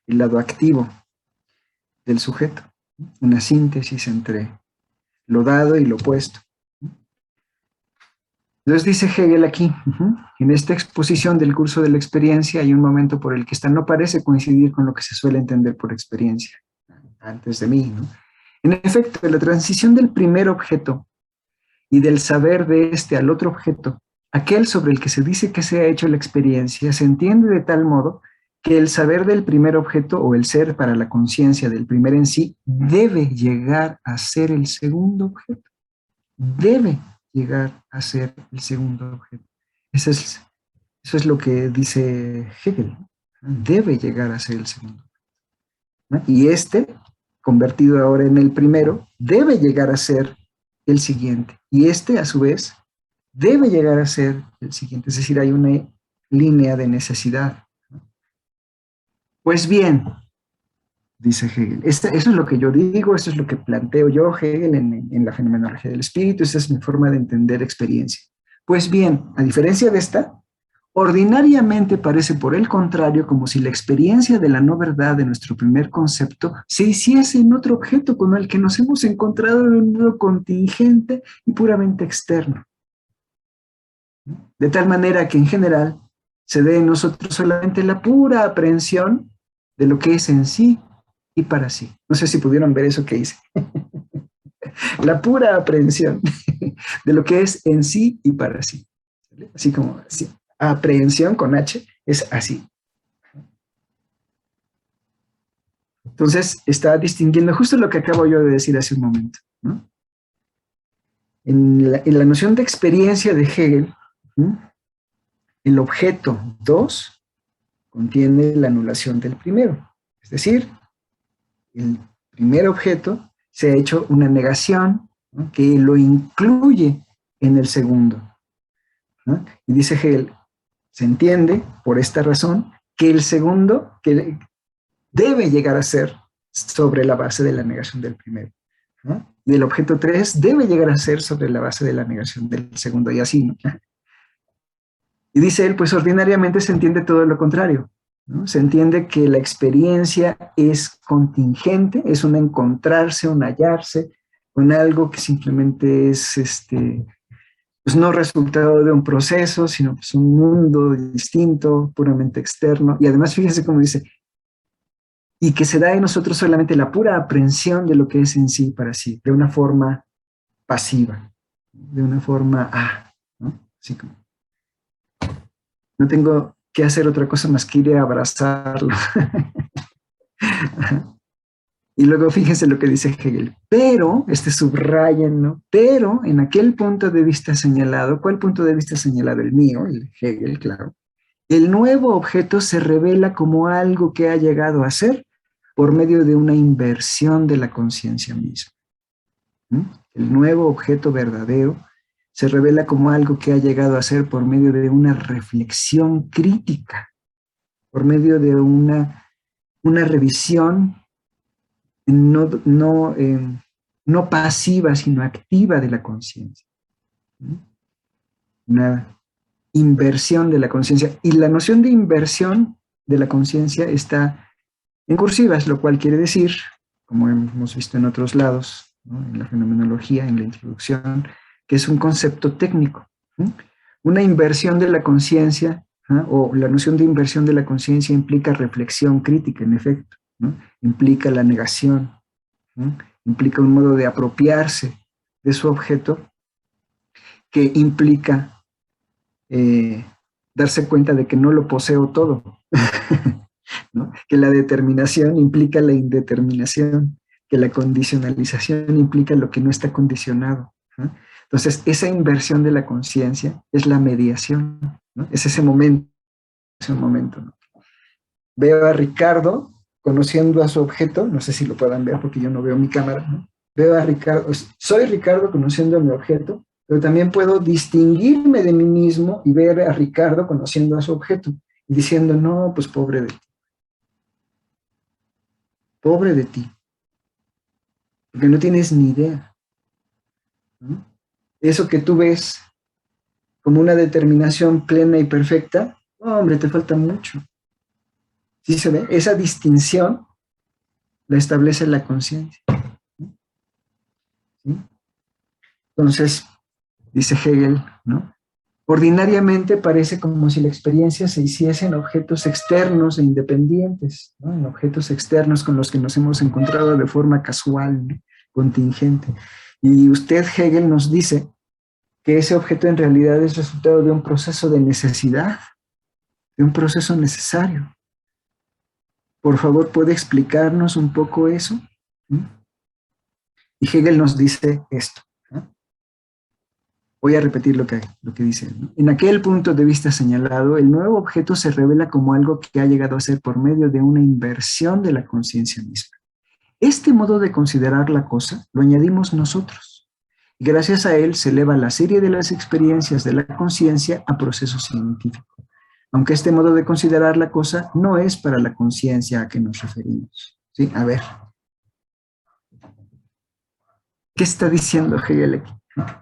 el lado activo del sujeto, ¿no?, una síntesis entre lo dado y lo opuesto. Entonces dice Hegel aquí, en esta exposición del curso de la experiencia hay un momento por el que esta no parece coincidir con lo que se suele entender por experiencia, antes de mí, ¿no? En efecto, la transición del primer objeto y del saber de este al otro objeto, aquel sobre el que se dice que se ha hecho la experiencia, se entiende de tal modo que el saber del primer objeto o el ser para la conciencia del primer en sí debe llegar a ser el segundo objeto. Debe llegar a ser el segundo objeto. Eso es lo que dice Hegel. Debe llegar a ser el segundo. ¿No? Y convertido ahora en el primero, debe llegar a ser el siguiente. Y a su vez, debe llegar a ser el siguiente. Es decir, hay una línea de necesidad. Pues bien, dice Hegel, eso es lo que yo digo, eso es lo que planteo yo, Hegel, en la fenomenología del espíritu, esa es mi forma de entender experiencia. Pues bien, a diferencia de esta, ordinariamente parece por el contrario como si la experiencia de la no verdad de nuestro primer concepto se hiciese en otro objeto con el que nos hemos encontrado de un modo contingente y puramente externo. De tal manera que en general se ve en nosotros solamente la pura aprehensión de lo que es en sí y para sí. No sé si pudieron ver eso que hice. La pura aprehensión de lo que es en sí y para sí. Así como así. Aprehensión con H es así. Entonces está distinguiendo justo lo que acabo yo de decir hace un momento, ¿no? En la noción de experiencia de Hegel, ¿no?, el objeto 2 contiene la anulación del primero. Es decir, el primer objeto se ha hecho una negación, ¿no?, que lo incluye en el segundo, ¿no? Y dice Hegel, se entiende por esta razón que el segundo que debe llegar a ser sobre la base de la negación del primero. ¿no? Y el objeto 3 debe llegar a ser sobre la base de la negación del segundo, y así, ¿no? Y dice él, pues ordinariamente se entiende todo lo contrario, ¿no? Se entiende que la experiencia es contingente, es un encontrarse, un hallarse con algo que simplemente es, pues no resultado de un proceso, sino pues un mundo distinto, puramente externo. Y además, fíjense cómo dice, y que se da en nosotros solamente la pura aprehensión de lo que es en sí para sí, de una forma pasiva, de una forma, ¿no? Así como, no tengo que hacer otra cosa más que ir a abrazarlo. Y luego fíjense lo que dice Hegel, pero, subrayen, ¿no? Pero en aquel punto de vista señalado, ¿cuál punto de vista señalado? El mío, el Hegel, claro. El nuevo objeto se revela como algo que ha llegado a ser por medio de una inversión de la conciencia misma. ¿Mm? El nuevo objeto verdadero se revela como algo que ha llegado a ser por medio de una reflexión crítica, por medio de una revisión no pasiva, sino activa de la conciencia. Una inversión de la conciencia. Y la noción de inversión de la conciencia está en cursivas, lo cual quiere decir, como hemos visto en otros lados, ¿no? En la fenomenología, en la introducción, que es un concepto técnico. ¿Sí? Una inversión de la conciencia, o la noción de inversión de la conciencia implica reflexión crítica, en efecto, ¿no? Implica la negación, ¿no? Implica un modo de apropiarse de su objeto que implica darse cuenta de que no lo poseo todo, ¿no? Que la determinación implica la indeterminación, que la condicionalización implica lo que no está condicionado, ¿no? Entonces, esa inversión de la conciencia es la mediación, ¿no? Es ese momento, ¿no? Veo a Ricardo conociendo a su objeto, no sé si lo puedan ver porque yo no veo mi cámara, ¿no? Veo a Ricardo, soy Ricardo conociendo a mi objeto, pero también puedo distinguirme de mí mismo y ver a Ricardo conociendo a su objeto y diciendo, no, pues pobre de ti, porque no tienes ni idea, ¿no? Eso que tú ves como una determinación plena y perfecta, oh, hombre, te falta mucho. ¿Sí se ve? Esa distinción la establece la conciencia. ¿Sí? Entonces, dice Hegel, ¿no? Ordinariamente parece como si la experiencia se hiciese en objetos externos e independientes, ¿no? En objetos externos con los que nos hemos encontrado de forma casual, ¿no? Contingente. Y usted, Hegel, nos dice que ese objeto en realidad es resultado de un proceso de necesidad, de un proceso necesario. Por favor, ¿puede explicarnos un poco eso? ¿Mm? Y Hegel nos dice esto. Voy a repetir lo que dice, ¿no? En aquel punto de vista señalado, el nuevo objeto se revela como algo que ha llegado a ser por medio de una inversión de la conciencia misma. Este modo de considerar la cosa lo añadimos nosotros. Y gracias a él se eleva la serie de las experiencias de la conciencia a proceso científico. Aunque este modo de considerar la cosa no es para la conciencia a que nos referimos. ¿Sí? A ver. ¿Qué está diciendo Hegel aquí?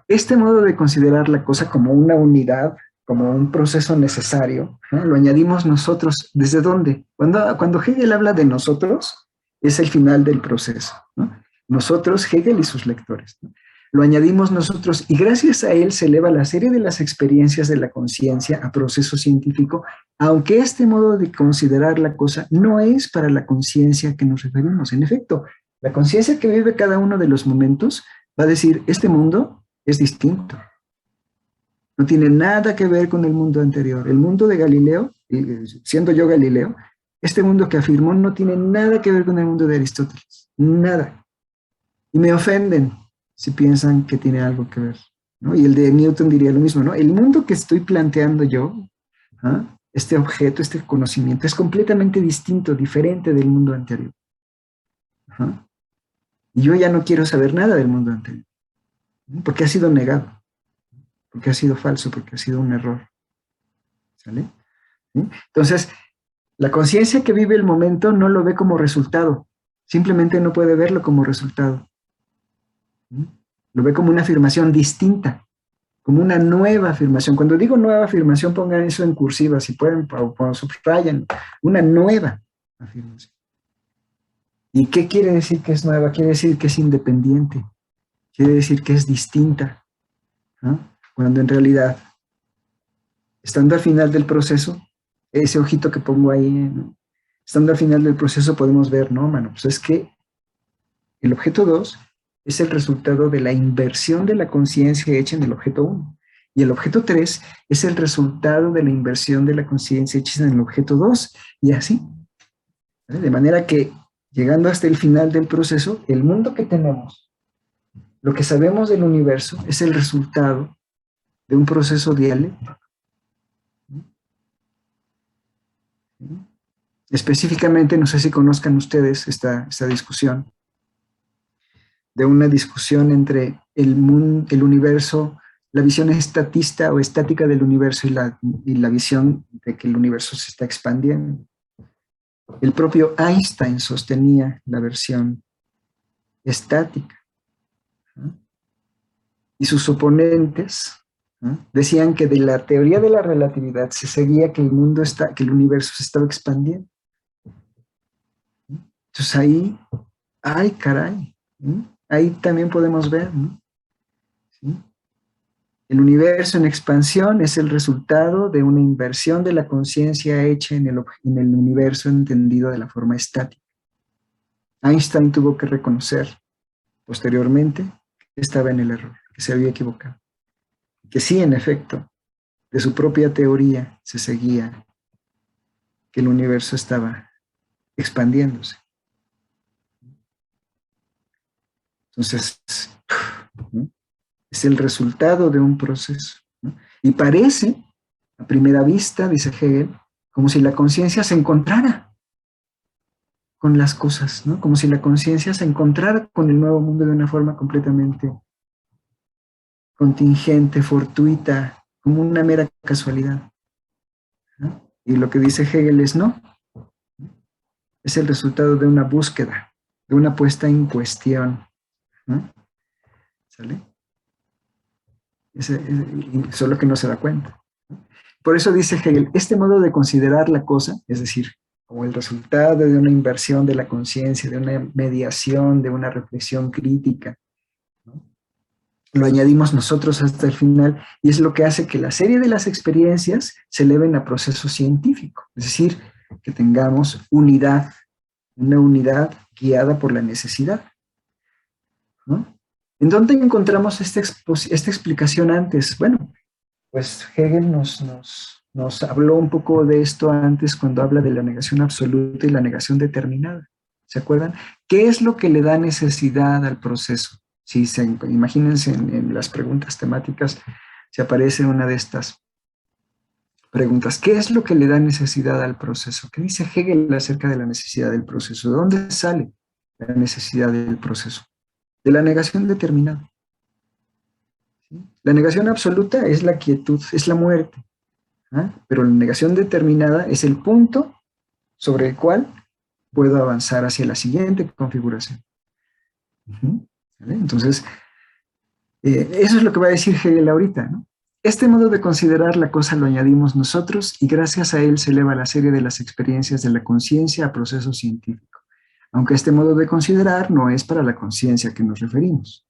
Este modo de considerar la cosa como una unidad, como un proceso necesario, ¿no? Lo añadimos nosotros. ¿Desde dónde? Cuando Hegel habla de nosotros, es el final del proceso, ¿no? Nosotros, Hegel y sus lectores, ¿no? Lo añadimos nosotros y gracias a él se eleva la serie de las experiencias de la conciencia a proceso científico, aunque este modo de considerar la cosa no es para la conciencia a que nos referimos. En efecto, la conciencia que vive cada uno de los momentos va a decir, este mundo es distinto. No tiene nada que ver con el mundo anterior. El mundo de Galileo, siendo yo Galileo, este mundo que afirmó no tiene nada que ver con el mundo de Aristóteles. Nada. Y me ofenden si piensan que tiene algo que ver, ¿no? Y el de Newton diría lo mismo, ¿no? El mundo que estoy planteando yo, este objeto, este conocimiento, es completamente distinto, diferente del mundo anterior. Y yo ya no quiero saber nada del mundo anterior, ¿no? Porque ha sido negado, porque ha sido falso, porque ha sido un error. ¿Sale? ¿Sí? Entonces, la conciencia que vive el momento no lo ve como resultado, simplemente no puede verlo como resultado. ¿Mm? Lo ve como una afirmación distinta, como una nueva afirmación. Cuando digo nueva afirmación, pongan eso en cursiva, si pueden, o subrayan, una nueva afirmación. ¿Y qué quiere decir que es nueva? Quiere decir que es independiente, quiere decir que es distinta, ¿no? Cuando en realidad, estando al final del proceso, ese ojito que pongo ahí, ¿no? Estando al final del proceso podemos ver, no, mano, pues es que el objeto 2 es el resultado de la inversión de la conciencia hecha en el objeto 1. Y el objeto 3 es el resultado de la inversión de la conciencia hecha en el objeto 2. Y así. ¿Vale? De manera que, llegando hasta el final del proceso, el mundo que tenemos, lo que sabemos del universo, es el resultado de un proceso dialéctico. Específicamente, no sé si conozcan ustedes esta discusión, de una discusión entre el universo, la visión estatista o estática del universo y la visión de que el universo se está expandiendo. El propio Einstein sostenía la versión estática, ¿no? Y sus oponentes, ¿no?, decían que de la teoría de la relatividad se seguía que que el universo se estaba expandiendo. Entonces ahí, ¡ay caray! ¿no? Ahí también podemos ver, ¿no? ¿Sí? El universo en expansión es el resultado de una inversión de la conciencia hecha en el universo entendido de la forma estática. Einstein tuvo que reconocer posteriormente que estaba en el error, que se había equivocado. Que sí, en efecto, de su propia teoría se seguía que el universo estaba expandiéndose. Entonces, ¿no?, es el resultado de un proceso, ¿no? Y parece, a primera vista, dice Hegel, como si la conciencia se encontrara con las cosas, ¿no? Como si la conciencia se encontrara con el nuevo mundo de una forma completamente contingente, fortuita, como una mera casualidad, ¿no? Y lo que dice Hegel es no, es el resultado de una búsqueda, de una puesta en cuestión, ¿no? ¿Sale? Solo que no se da cuenta. Por eso dice Hegel, este modo de considerar la cosa, es decir, como el resultado de una inversión de la conciencia, de una mediación, de una reflexión crítica, ¿no?, lo añadimos nosotros hasta el final, y es lo que hace que la serie de las experiencias se eleven a proceso científico, es decir, que tengamos unidad, una unidad guiada por la necesidad, ¿no? ¿En dónde encontramos esta explicación antes? Bueno, pues Hegel nos habló un poco de esto antes cuando habla de la negación absoluta y la negación determinada. ¿Se acuerdan? ¿Qué es lo que le da necesidad al proceso? Si imagínense en las preguntas temáticas, si aparece una de estas preguntas. ¿Qué es lo que le da necesidad al proceso? ¿Qué dice Hegel acerca de la necesidad del proceso? ¿De dónde sale la necesidad del proceso? De la negación determinada. ¿Sí? La negación absoluta es la quietud, es la muerte. ¿Ah? Pero la negación determinada es el punto sobre el cual puedo avanzar hacia la siguiente configuración. ¿Vale? Entonces, eso es lo que va a decir Hegel ahorita, ¿no? Este modo de considerar la cosa lo añadimos nosotros y gracias a él se eleva la serie de las experiencias de la conciencia a proceso científico. Aunque este modo de considerar no es para la conciencia a que nos referimos.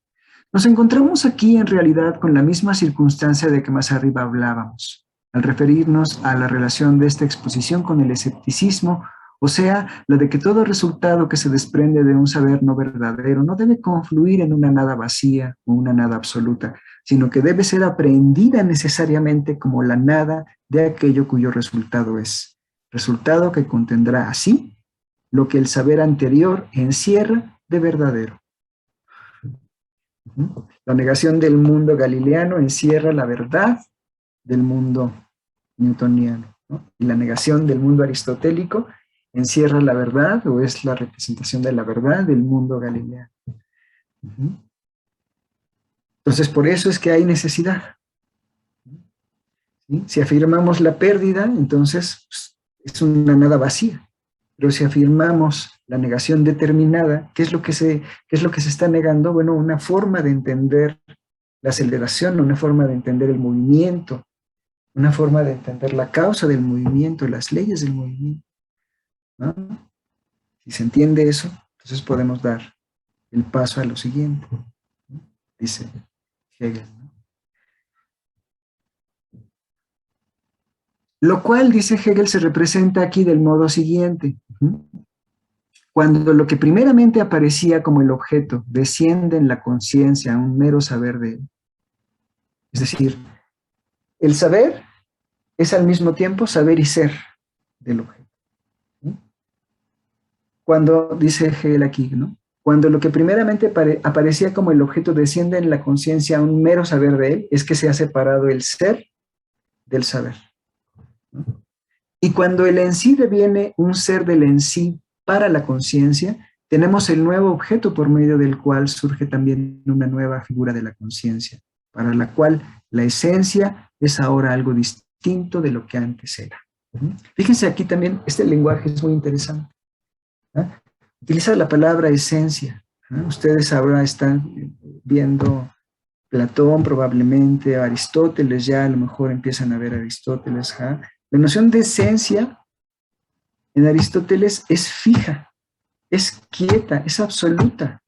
Nos encontramos aquí en realidad con la misma circunstancia de que más arriba hablábamos, al referirnos a la relación de esta exposición con el escepticismo, o sea, la de que todo resultado que se desprende de un saber no verdadero no debe confluir en una nada vacía o una nada absoluta, sino que debe ser aprendida necesariamente como la nada de aquello cuyo resultado es. Resultado que contendrá así lo que el saber anterior encierra de verdadero. La negación del mundo galileano encierra la verdad del mundo newtoniano, ¿no? Y la negación del mundo aristotélico encierra la verdad, o es la representación de la verdad del mundo galileano. Entonces, por eso es que hay necesidad. ¿Sí? Si afirmamos la pérdida, entonces pues, es una nada vacía. Pero si afirmamos la negación determinada, ¿qué es lo que se está negando? Bueno, una forma de entender la aceleración, una forma de entender el movimiento, una forma de entender la causa del movimiento, las leyes del movimiento, ¿no? Si se entiende eso, entonces podemos dar el paso a lo siguiente, ¿no? Dice Hegel, ¿no? Lo cual, dice Hegel, se representa aquí del modo siguiente. Cuando lo que primeramente aparecía como el objeto desciende en la conciencia a un mero saber de él. Es decir, el saber es al mismo tiempo saber y ser del objeto. Cuando, dice Hegel aquí, ¿no? Cuando lo que primeramente aparecía como el objeto desciende en la conciencia a un mero saber de él, es que se ha separado el ser del saber, ¿no? Y cuando el en sí deviene un ser del en sí para la conciencia, tenemos el nuevo objeto por medio del cual surge también una nueva figura de la conciencia, para la cual la esencia es ahora algo distinto de lo que antes era. Fíjense aquí también, este lenguaje es muy interesante. Utiliza la palabra esencia. Ustedes ahora están viendo Platón probablemente, Aristóteles, ya a lo mejor empiezan a ver Aristóteles. La noción de esencia en Aristóteles es fija, es quieta, es absoluta,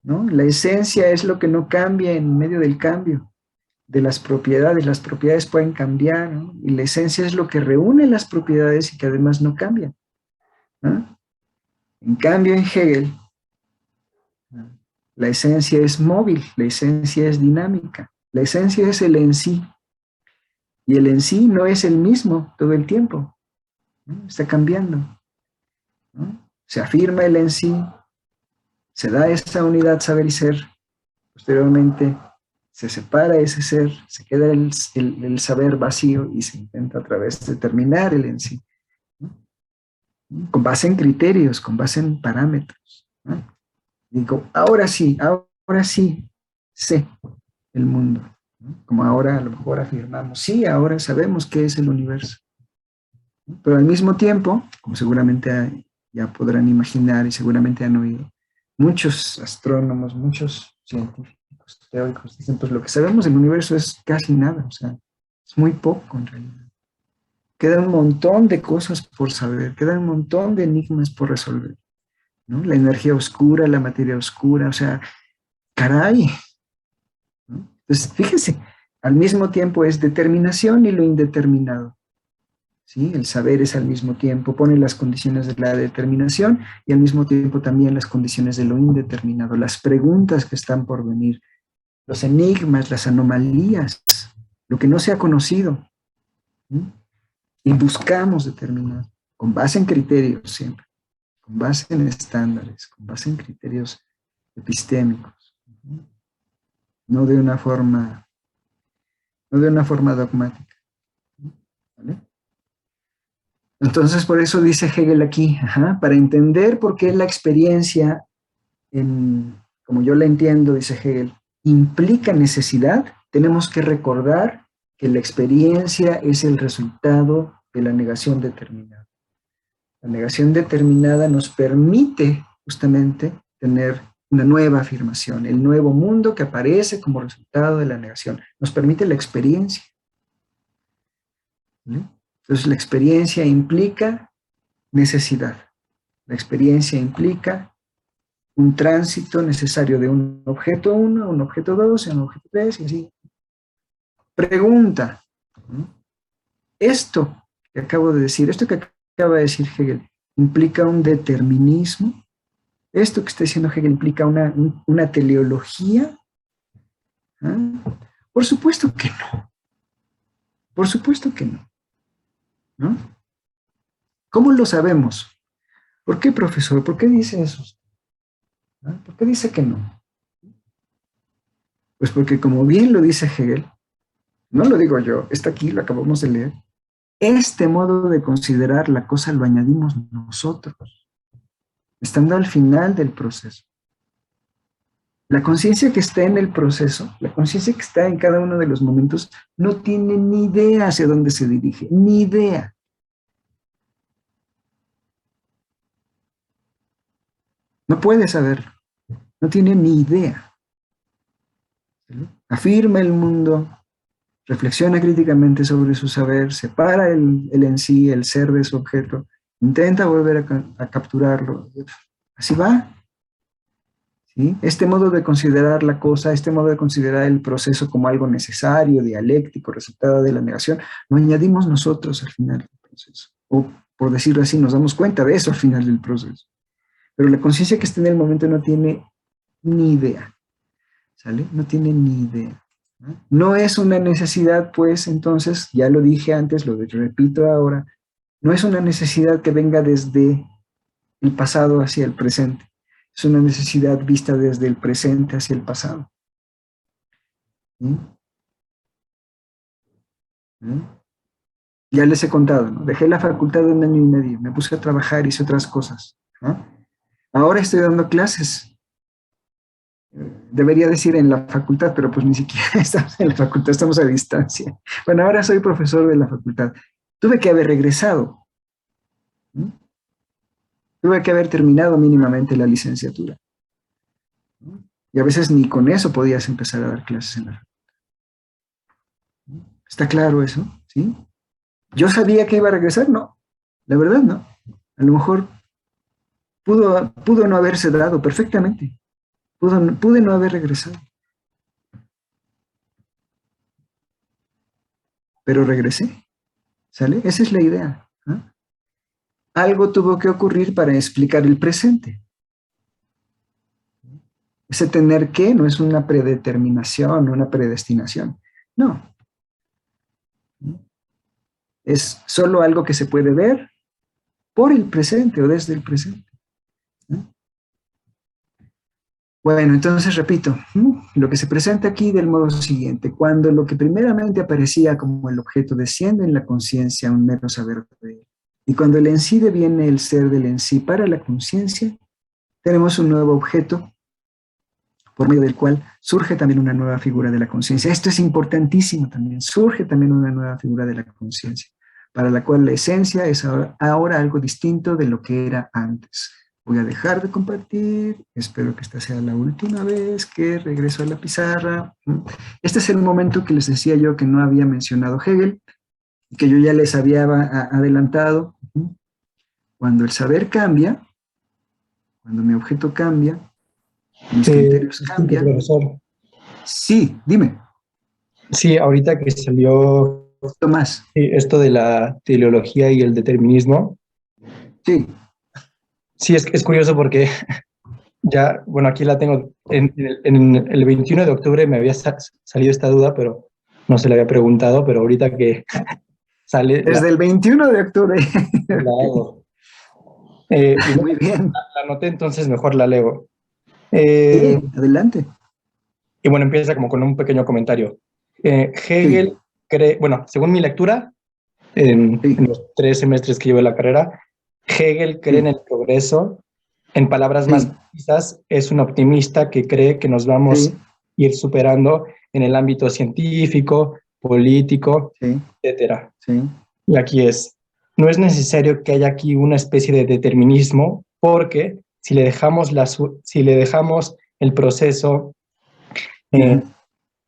¿no? La esencia es lo que no cambia en medio del cambio de las propiedades pueden cambiar, ¿no? Y la esencia es lo que reúne las propiedades y que además no cambian, ¿no? En cambio, en Hegel, la esencia es móvil, la esencia es dinámica, la esencia es el en sí, y el en sí no es el mismo todo el tiempo, ¿no? Está cambiando, ¿no? Se afirma el en sí, se da esa unidad saber y ser, posteriormente se separa ese ser, se queda el saber vacío y se intenta a través de determinar el en sí, ¿no? Con base en criterios, con base en parámetros, ¿no? Digo, ahora sí sé el mundo, ¿no? Como ahora a lo mejor afirmamos, sí, ahora sabemos qué es el universo, ¿no? Pero al mismo tiempo, como seguramente ya podrán imaginar y seguramente han oído, muchos astrónomos, muchos científicos, teóricos dicen, pues lo que sabemos del universo es casi nada, o sea, es muy poco en realidad. Queda un montón de cosas por saber, queda un montón de enigmas por resolver, ¿no? La energía oscura, la materia oscura, o sea, caray, ¿no? Entonces, fíjense, al mismo tiempo es determinación y lo indeterminado, ¿sí? El saber es al mismo tiempo, pone las condiciones de la determinación y al mismo tiempo también las condiciones de lo indeterminado, las preguntas que están por venir, los enigmas, las anomalías, lo que no se ha conocido, ¿sí? Y buscamos determinar, con base en criterios siempre, con base en estándares, con base en criterios epistémicos, no de una forma dogmática, ¿vale? Entonces, por eso dice Hegel aquí, para entender por qué la experiencia, como yo la entiendo, dice Hegel, implica necesidad, tenemos que recordar que la experiencia es el resultado de la negación determinada. La negación determinada nos permite justamente tener una nueva afirmación, el nuevo mundo que aparece como resultado de la negación. Nos permite la experiencia, ¿sí? Entonces la experiencia implica necesidad. La experiencia implica un tránsito necesario de un objeto 1 a un objeto 2, a un objeto 3 y así. Pregunta, esto que acabo de decir, esto que acaba de decir Hegel, ¿implica un determinismo? ¿Esto que está diciendo Hegel implica una teleología? Por supuesto que no. Por supuesto que no, ¿no? ¿Cómo lo sabemos? ¿Por qué, profesor? ¿Por qué dice eso? ¿Por qué dice que no? Pues porque como bien lo dice Hegel, no lo digo yo, está aquí, lo acabamos de leer, este modo de considerar la cosa lo añadimos nosotros, estando al final del proceso. La conciencia que está en el proceso, la conciencia que está en cada uno de los momentos, no tiene ni idea hacia dónde se dirige, ni idea. No puede saberlo, no tiene ni idea. ¿Sí? Afirma el mundo, reflexiona críticamente sobre su saber, separa el en sí, el ser de su objeto, intenta volver a capturarlo. Así va. ¿Sí? Este modo de considerar la cosa, este modo de considerar el proceso como algo necesario, dialéctico, resultado de la negación, lo añadimos nosotros al final del proceso. O, por decirlo así, nos damos cuenta de eso al final del proceso. Pero la conciencia que está en el momento no tiene ni idea, ¿sale? No tiene ni idea. ¿No? No es una necesidad, pues, entonces, ya lo dije antes, lo repito ahora, no es una necesidad que venga desde el pasado hacia el presente. Es una necesidad vista desde el presente hacia el pasado. ¿Sí? ¿Sí? Ya les he contado, ¿no? Dejé la facultad de 1 año y medio, me puse a trabajar, hice otras cosas, ¿no? Ahora estoy dando clases. Debería decir en la facultad, pero pues ni siquiera estamos en la facultad, estamos a distancia. Bueno, ahora soy profesor de la facultad. Tuve que haber regresado. ¿No? Tuve que haber terminado mínimamente la licenciatura. ¿No? Y a veces ni con eso podías empezar a dar clases en la facultad. ¿Está claro eso? ¿Sí? ¿Yo sabía que iba a regresar? No, la verdad no. A lo mejor pudo no haberse dado perfectamente. Pude no haber regresado. Pero regresé, ¿sale? Esa es la idea. ¿No? Algo tuvo que ocurrir para explicar el presente. Ese tener que no es una predeterminación, una predestinación. No. Es solo algo que se puede ver por el presente o desde el presente. ¿No? Bueno, entonces repito, lo que se presenta aquí del modo siguiente, cuando lo que primeramente aparecía como el objeto desciende en la conciencia a un mero saber de él, y cuando el en sí deviene el ser del en sí para la conciencia, tenemos un nuevo objeto por medio del cual surge también una nueva figura de la conciencia. Esto es importantísimo también, surge también una nueva figura de la conciencia, para la cual la esencia es ahora algo distinto de lo que era antes. Voy a dejar de compartir, espero que esta sea la última vez que regreso a la pizarra. Este es el momento que les decía yo que no había mencionado Hegel, que yo ya les había adelantado. Cuando el saber cambia, cuando mi objeto cambia, mis criterios Disculpe, cambian. profesor. Sí, dime. Sí, ahorita que salió Tomás. esto de la teleología y el determinismo, Sí. sí es curioso porque ya, bueno, aquí la tengo, en el 21 de octubre me había salido esta duda, pero no se la había preguntado, pero ahorita que sale... Desde el 21 de octubre. La hago. Muy bien. La anoté, entonces mejor la leo. Sí, adelante. Y bueno, empieza como con un pequeño comentario. Hegel Sí. cree, bueno, según mi lectura, en los 3 semestres que llevo en la carrera, Hegel cree en el progreso. En palabras más precisas, es un optimista que cree que nos vamos a ir superando en el ámbito científico, político, etcétera. Y aquí no es necesario que haya aquí una especie de determinismo, porque si le dejamos el proceso,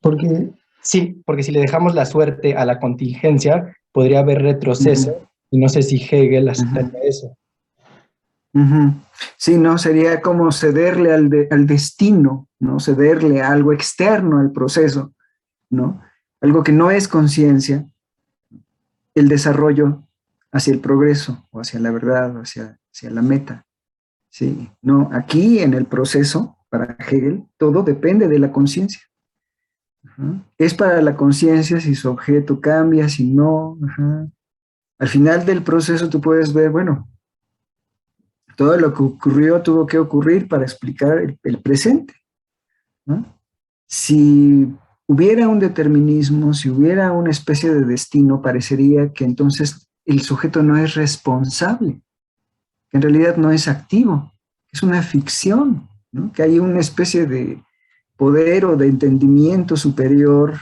porque si le dejamos la suerte a la contingencia, podría haber retroceso, y no sé si Hegel aceptaría eso. Sí, no, sería como cederle al destino, ¿no? Cederle a algo externo al proceso, ¿no? Algo que no es conciencia, el desarrollo hacia el progreso, o hacia la verdad, o hacia la meta. Sí, no, aquí en el proceso, para Hegel, todo depende de la conciencia. Es para la conciencia si su objeto cambia, si no. Al final del proceso tú puedes ver, bueno, todo lo que ocurrió tuvo que ocurrir para explicar el presente, ¿no? Si hubiera un determinismo, si hubiera una especie de destino, parecería que entonces el sujeto no es responsable, que en realidad no es activo, es una ficción, ¿no? Que hay una especie de poder o de entendimiento superior,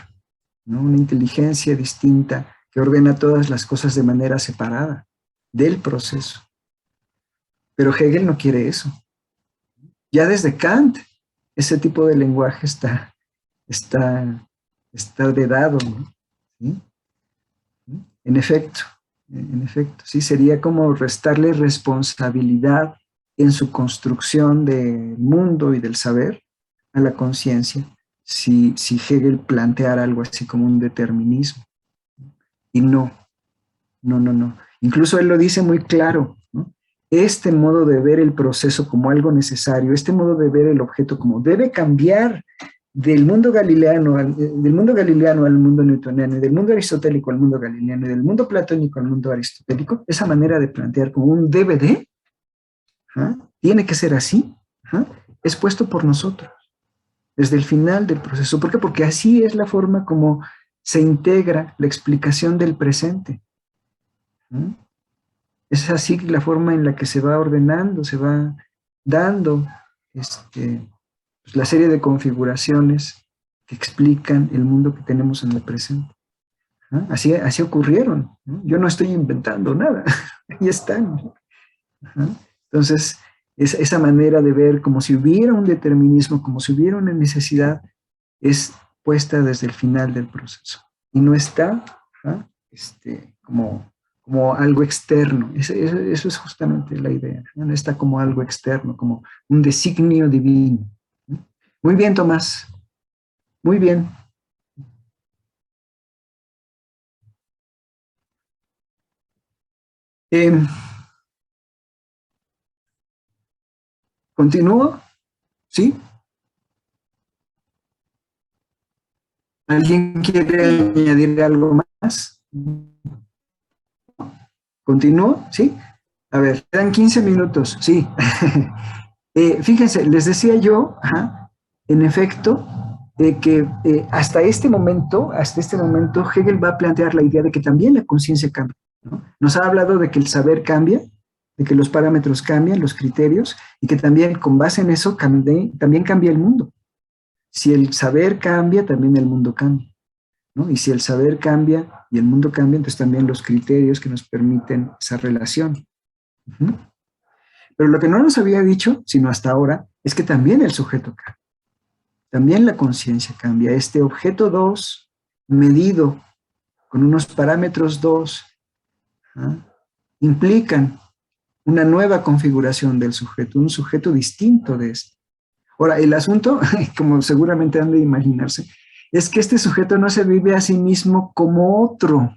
¿no? Una inteligencia distinta que ordena todas las cosas de manera separada del proceso. Pero Hegel no quiere eso. Ya desde Kant, ese tipo de lenguaje está vedado, ¿no? ¿Sí? En efecto, sí, sería como restarle responsabilidad en su construcción del mundo y del saber a la conciencia, si Hegel planteara algo así como un determinismo. Y no. Incluso él lo dice muy claro, ¿no? Este modo de ver el proceso como algo necesario, este modo de ver el objeto como debe cambiar del mundo galileano al mundo newtoniano, y del mundo aristotélico al mundo galileano, y del mundo platónico al mundo aristotélico, esa manera de plantear como un DVD, ¿ah? Tiene que ser así, ¿ah? Es puesto por nosotros, desde el final del proceso. ¿Por qué? Porque así es la forma como se integra la explicación del presente. ¿Ah? Es así la forma en la que se va ordenando, se va dando pues, la serie de configuraciones que explican el mundo que tenemos en el presente. ¿Ah? Así ocurrieron, ¿no? Yo no estoy inventando nada, ahí están. ¿Ah? Entonces, esa manera de ver como si hubiera un determinismo, como si hubiera una necesidad, es puesta desde el final del proceso. Y no está ¿ah? Como algo externo. Eso es justamente la idea. No está como algo externo, como un designio divino. Muy bien, Tomás. Muy bien. ¿Continúo? ¿Sí? ¿Alguien quiere añadir algo más? ¿Continúo? ¿Sí? A ver, quedan 15 minutos. Sí. Fíjense, les decía yo, en efecto, que hasta este momento, Hegel va a plantear la idea de que también la conciencia cambia, ¿no? Nos ha hablado de que el saber cambia, de que los parámetros cambian, los criterios, y que también con base en eso también cambia el mundo. Si el saber cambia, también el mundo cambia, ¿no? Y si el saber cambia y el mundo cambia, entonces también los criterios que nos permiten esa relación. Uh-huh. Pero lo que no nos había dicho, sino hasta ahora, es que también el sujeto cambia. También la conciencia cambia. Este objeto 2, medido con unos parámetros 2, implican una nueva configuración del sujeto, un sujeto distinto de este. Ahora, el asunto, como seguramente han de imaginarse, es que este sujeto no se vive a sí mismo como otro,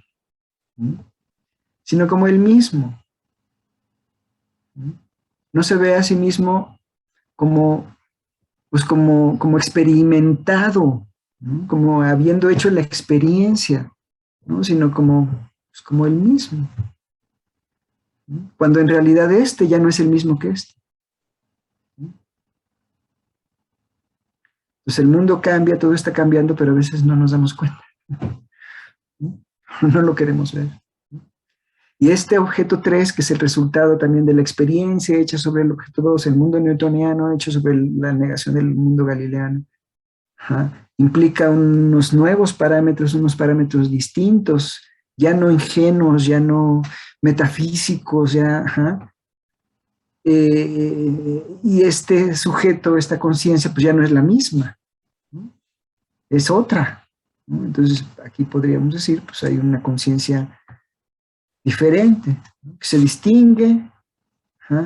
sino como él mismo. No se ve a sí mismo como experimentado, ¿no? Como habiendo hecho la experiencia, ¿no? Sino como él mismo, ¿no? Cuando en realidad este ya no es el mismo que este. Pues el mundo cambia, todo está cambiando, pero a veces no nos damos cuenta. No lo queremos ver. Y este objeto 3, que es el resultado también de la experiencia hecha sobre el objeto 2, el mundo newtoniano hecho sobre la negación del mundo galileano, implica unos nuevos parámetros, unos parámetros distintos, ya no ingenuos, ya no metafísicos, y este sujeto, esta conciencia, pues ya no es la misma, ¿no? Es otra, ¿no? Entonces, aquí podríamos decir, pues hay una conciencia diferente, ¿no? Que se distingue,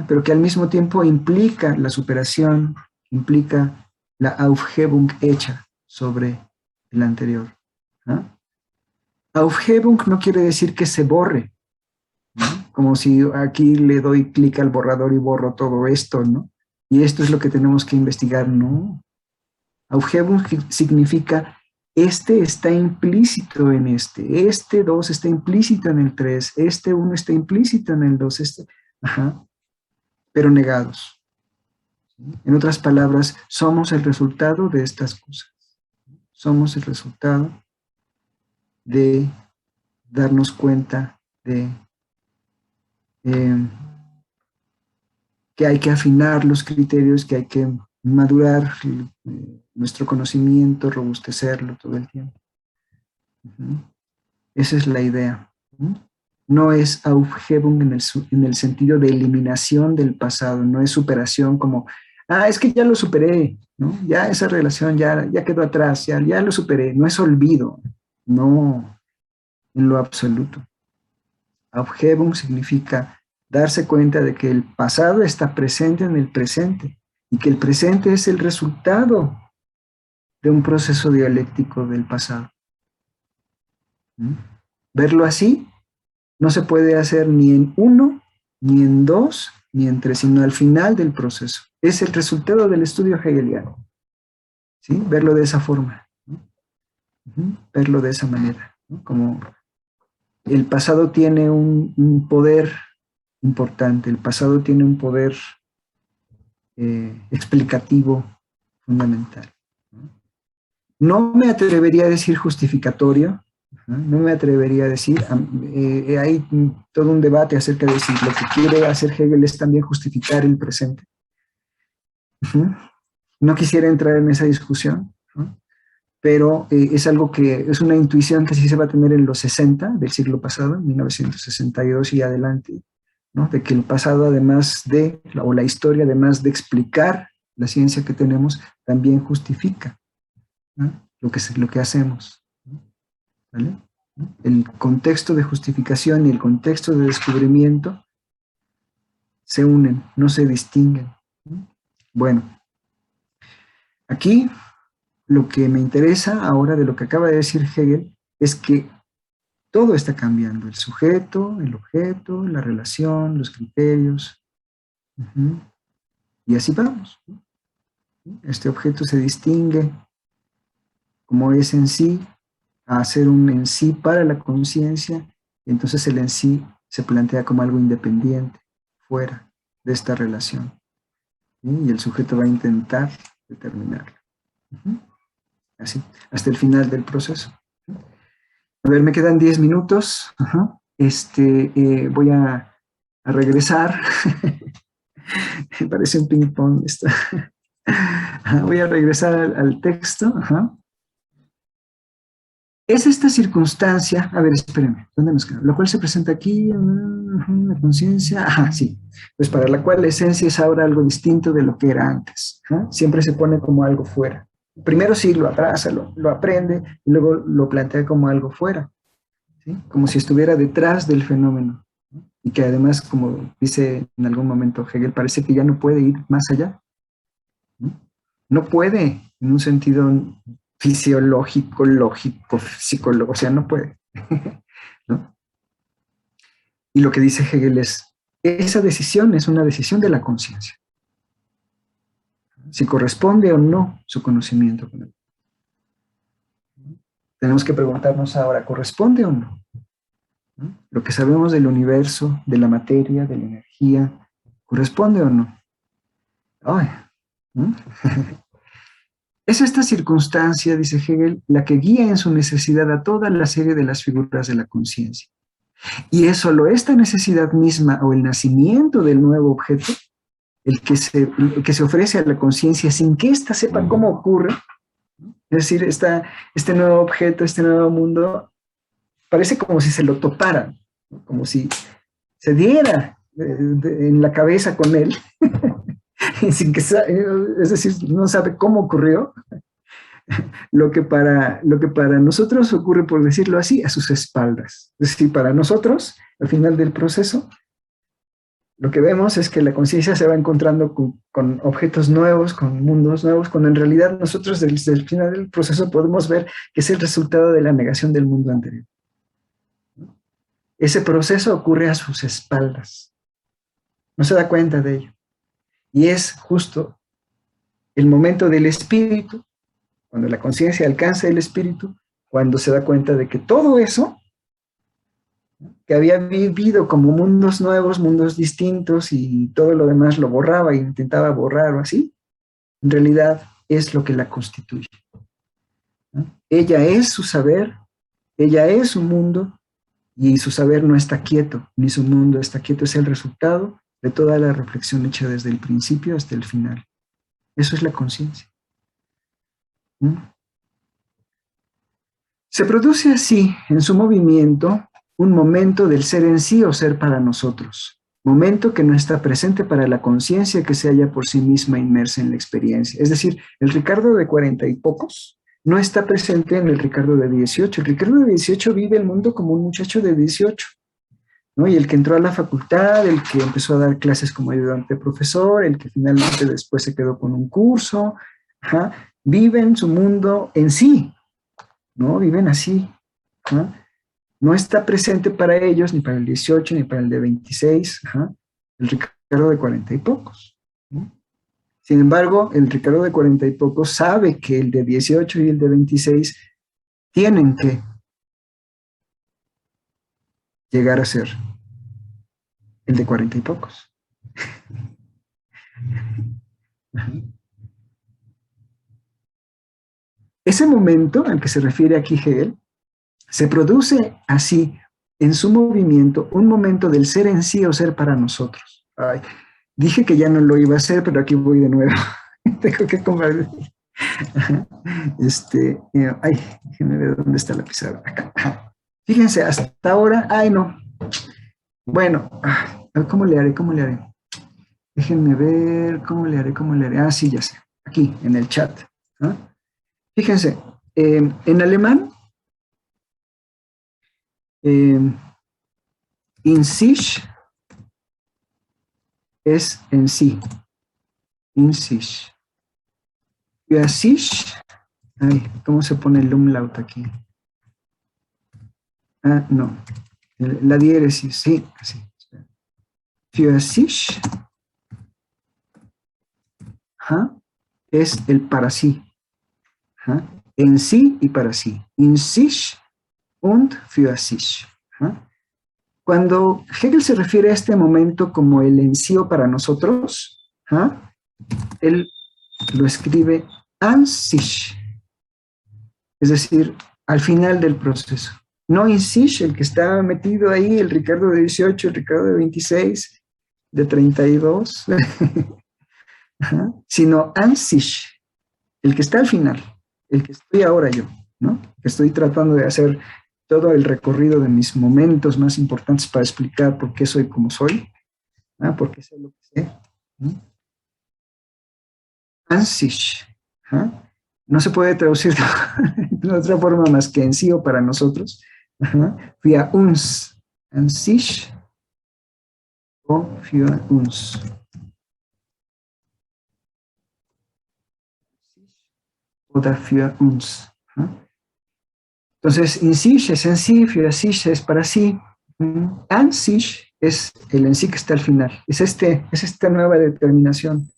pero que al mismo tiempo implica la superación, implica la Aufhebung hecha sobre el anterior. Aufhebung no quiere decir que se borre, ¿no? Como si aquí le doy clic al borrador y borro todo esto, ¿no? Y esto es lo que tenemos que investigar, no. Aufhebung significa este está implícito en este 2 está implícito en el 3, este 1 está implícito en el 2, pero negados. En otras palabras, somos el resultado de estas cosas. Somos el resultado de darnos cuenta de que hay que afinar los criterios, que hay que madurar nuestro conocimiento, robustecerlo todo el tiempo. Esa es la idea. No es Aufhebung en el sentido de eliminación del pasado, no es superación como Es que ya lo superé, ¿no? Ya esa relación ya quedó atrás, ya lo superé. No es olvido, no, en lo absoluto. Aufhebung significa darse cuenta de que el pasado está presente en el presente y que el presente es el resultado de un proceso dialéctico del pasado. ¿Mm? Verlo así no se puede hacer ni en uno, ni en dos, ni en tres, sino al final del proceso. Es el resultado del estudio hegeliano. ¿Sí? Verlo de esa forma, ¿no? Verlo de esa manera, ¿no? Como el pasado tiene un poder importante, el pasado tiene un poder explicativo fundamental. No me atrevería a decir justificatorio, no me atrevería a decir, hay todo un debate acerca de si lo que quiere hacer Hegel es también justificar el presente. No quisiera entrar en esa discusión, ¿no? Pero es algo que es una intuición que sí se va a tener en los 60 del siglo pasado, en 1962 y adelante, ¿no? De que el pasado, además de, o la historia, además de explicar la ciencia que tenemos, también justifica, ¿no? lo que hacemos, ¿vale? El contexto de justificación y el contexto de descubrimiento se unen, no se distinguen. Bueno, aquí lo que me interesa ahora de lo que acaba de decir Hegel es que todo está cambiando, el sujeto, el objeto, la relación, los criterios, y así vamos. Este objeto se distingue como es en sí, a ser un en sí para la conciencia, y entonces el en sí se plantea como algo independiente, fuera de esta relación, ¿sí? Y el sujeto va a intentar determinarlo. Así, hasta el final del proceso. A ver, me quedan 10 minutos. Voy a regresar. Me parece un ping-pong esto. Voy a regresar al texto. Es esta circunstancia, a ver, espérenme, ¿dónde nos queda? Lo cual se presenta aquí, la conciencia, sí, pues para la cual la esencia es ahora algo distinto de lo que era antes, ¿no? Siempre se pone como algo fuera. Primero sí lo abraza, lo aprende, y luego lo plantea como algo fuera, ¿sí? Como si estuviera detrás del fenómeno, ¿no? Y que además, como dice en algún momento Hegel, parece que ya no puede ir más allá, ¿no? No puede, en un sentido fisiológico, lógico, psicológico, o sea, no puede, ¿no? Y lo que dice Hegel es, esa decisión es una decisión de la conciencia, si corresponde o no su conocimiento con él. Tenemos que preguntarnos ahora, ¿corresponde o no? ¿No? Lo que sabemos del universo, de la materia, de la energía, ¿corresponde o no? Ay, ¿no? Es esta circunstancia, dice Hegel, la que guía en su necesidad a toda la serie de las figuras de la conciencia. Y es solo esta necesidad misma o el nacimiento del nuevo objeto el que se ofrece a la conciencia sin que ésta sepa cómo ocurre. Es decir, este nuevo objeto, este nuevo mundo, parece como si se lo toparan, ¿no? Como si se diera en la cabeza con él, sin que, es decir, no sabe cómo ocurrió, lo que para nosotros ocurre, por decirlo así, a sus espaldas. Es decir, para nosotros, al final del proceso, lo que vemos es que la conciencia se va encontrando con objetos nuevos, con mundos nuevos, cuando en realidad nosotros desde el final del proceso podemos ver que es el resultado de la negación del mundo anterior. Ese proceso ocurre a sus espaldas. No se da cuenta de ello. Y es justo el momento del espíritu, cuando la conciencia alcanza el espíritu, cuando se da cuenta de que todo eso que había vivido como mundos nuevos, mundos distintos, y todo lo demás lo borraba e intentaba borrar o así, en realidad es lo que la constituye, ¿no? Ella es su saber, ella es su mundo, y su saber no está quieto, ni su mundo está quieto, es el resultado de toda la reflexión hecha desde el principio hasta el final. Eso es la conciencia. Se produce así, en su movimiento, un momento del ser en sí o ser para nosotros, momento que no está presente para la conciencia que se halla por sí misma inmersa en la experiencia. Es decir, el Ricardo de 40 y pocos no está presente en el Ricardo de 18. El Ricardo de 18 vive el mundo como un muchacho de 18, ¿no? Y el que entró a la facultad, el que empezó a dar clases como ayudante profesor, el que finalmente después se quedó con un curso, ajá, viven su mundo en sí, ¿no? Viven así, ¿no? No está presente para ellos, ni para el 18, ni para el de 26, ajá, el Ricardo de 40 y pocos, ¿no? Sin embargo, el Ricardo de 40 y pocos sabe que el de 18 y el de 26 tienen que llegar a ser el de 40 y pocos. Ese momento al que se refiere aquí Hegel se produce así en su movimiento, un momento del ser en sí o ser para nosotros. Ay, dije que ya no lo iba a hacer, pero aquí voy de nuevo. Tengo que compartir. Ay, déjenme ver dónde está la pizarra. Acá. Fíjense, hasta ahora, ay no. Bueno, ¿cómo le haré? ¿Cómo le haré? Déjenme ver, ¿cómo le haré? Ah, sí, ya sé. Aquí, en el chat. ¿Ah? Fíjense, en alemán, in sich es en sí. In sich. Für sich, ay, ¿cómo se pone el umlaut aquí? Ah, no. La diéresis, sí, así. Für sich, es el para sí. En sí y para sí. In sich und für sich. Cuando Hegel se refiere a este momento como el en sí o para nosotros, él lo escribe an sich, es decir, al final del proceso. No in sich, el que está metido ahí, el Ricardo de 18, el Ricardo de 26, de 32, sino an sich, el que está al final, el que estoy ahora yo, ¿no? Estoy tratando de hacer todo el recorrido de mis momentos más importantes para explicar por qué soy como soy, por qué sé lo que sé. An sich. No se puede traducir de otra forma más que en sí o para nosotros. Für uns. An sich o für uns. Oder für uns. Entonces, in sich es en sí, für sich es para sí. An sich es el en sí que está al final. Es esta nueva determinación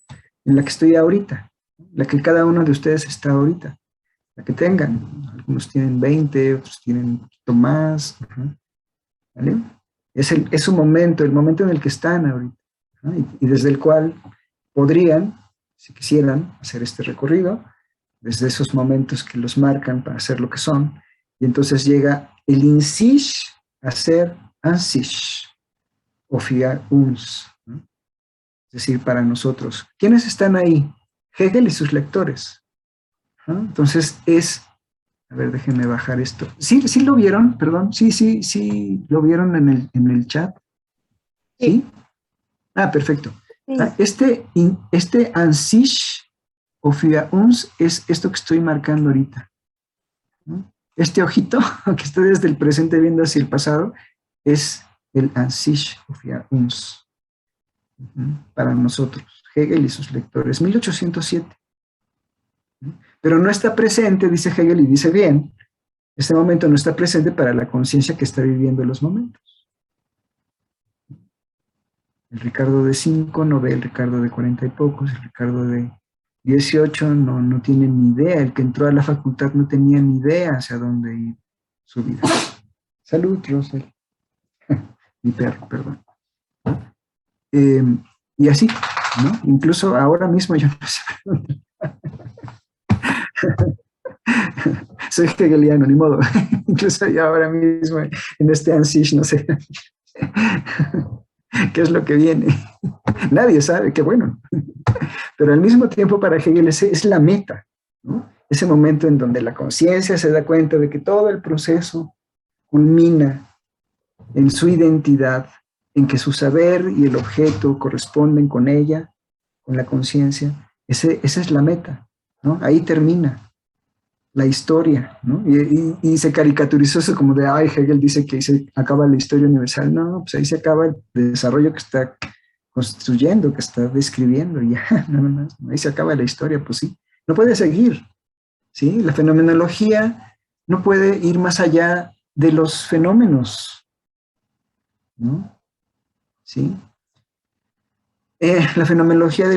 en la que estoy ahorita, la que cada uno de ustedes está ahorita, la que tengan. Algunos tienen 20, otros tienen un poquito más. ¿Vale? Es su momento, el momento en el que están ahorita, ¿no? Y desde el cual podrían, si quisieran, hacer este recorrido, desde esos momentos que los marcan para ser lo que son, y entonces llega el in sich a ser an sich, o für uns, ¿no? Es decir, para nosotros. ¿Quiénes están ahí? Hegel y sus lectores. Entonces a ver, déjenme bajar esto. ¿Sí lo vieron? Perdón. Sí, lo vieron en el chat. ¿Sí? Ah, perfecto. Sí. Este an sich o für uns es esto que estoy marcando ahorita. Este ojito que está desde el presente viendo hacia el pasado es el an sich o für uns. Para nosotros, Hegel y sus lectores, 1807. Pero no está presente, dice Hegel, y dice bien, este momento no está presente para la conciencia que está viviendo los momentos. El Ricardo de 5 no ve el Ricardo de 40 y pocos, el Ricardo de 18 no tiene ni idea, el que entró a la facultad no tenía ni idea hacia dónde ir su vida. Salud, Rosel. Mi perro, perdón. Y así, ¿no? Incluso ahora mismo yo no sé. Soy hegeliano, ni modo. Incluso yo ahora mismo en este an sich no sé qué es lo que viene. Nadie sabe, qué bueno. Pero al mismo tiempo para Hegel es la meta, ¿no? Ese momento en donde la conciencia se da cuenta de que todo el proceso culmina en su identidad en que su saber y el objeto corresponden con ella, con la conciencia, esa es la meta, ¿no? Ahí termina la historia, ¿no? Y se caricaturizó eso como de, ay, Hegel dice que ahí se acaba la historia universal. No, pues ahí se acaba el desarrollo que está construyendo, que está describiendo, ya, nada más. Ahí se acaba la historia, pues sí. No puede seguir, ¿sí? La fenomenología no puede ir más allá de los fenómenos, ¿no? ¿Sí? La fenomenología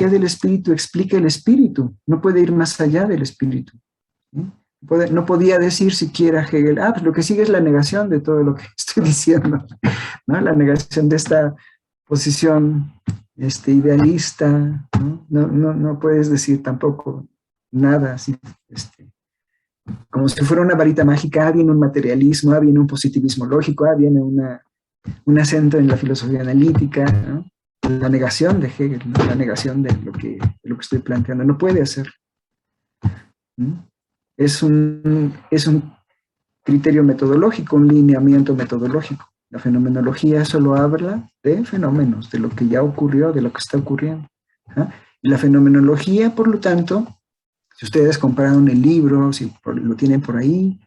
del espíritu explica el espíritu, no puede ir más allá del espíritu. ¿Sí? No podía decir siquiera Hegel, pues lo que sigue es la negación de todo lo que estoy diciendo, ¿no? La negación de esta posición idealista, ¿no? No puedes decir tampoco nada así, como si fuera una varita mágica, viene un materialismo, viene un positivismo lógico, viene un acento en la filosofía analítica, ¿no? La negación de Hegel, ¿no? La negación de lo que estoy planteando, no puede hacer. ¿No? Es un criterio metodológico, un lineamiento metodológico. La fenomenología solo habla de fenómenos, de lo que ya ocurrió, de lo que está ocurriendo. ¿Ah? Y la fenomenología, por lo tanto, si ustedes compraron el libro, si lo tienen por ahí,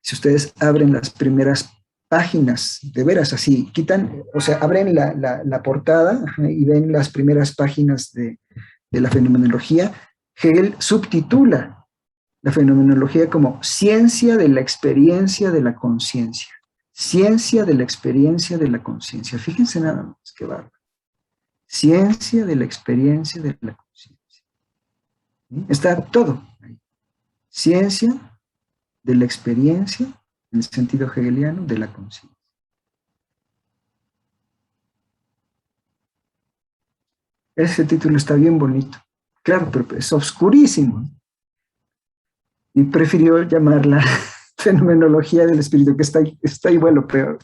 si ustedes abren las primeras páginas, de veras así, abren la portada y ven las primeras páginas de la fenomenología, Hegel subtitula la fenomenología como ciencia de la experiencia de la conciencia. Ciencia de la experiencia de la conciencia. Fíjense nada más, qué bárbaro. Ciencia de la experiencia de la conciencia. ¿Sí? Está todo ahí. Ciencia de la experiencia, en el sentido hegeliano, de la conciencia. Ese título está bien bonito. Claro, pero es oscurísimo. Y prefirió llamarla fenomenología del espíritu, que está igual o peor.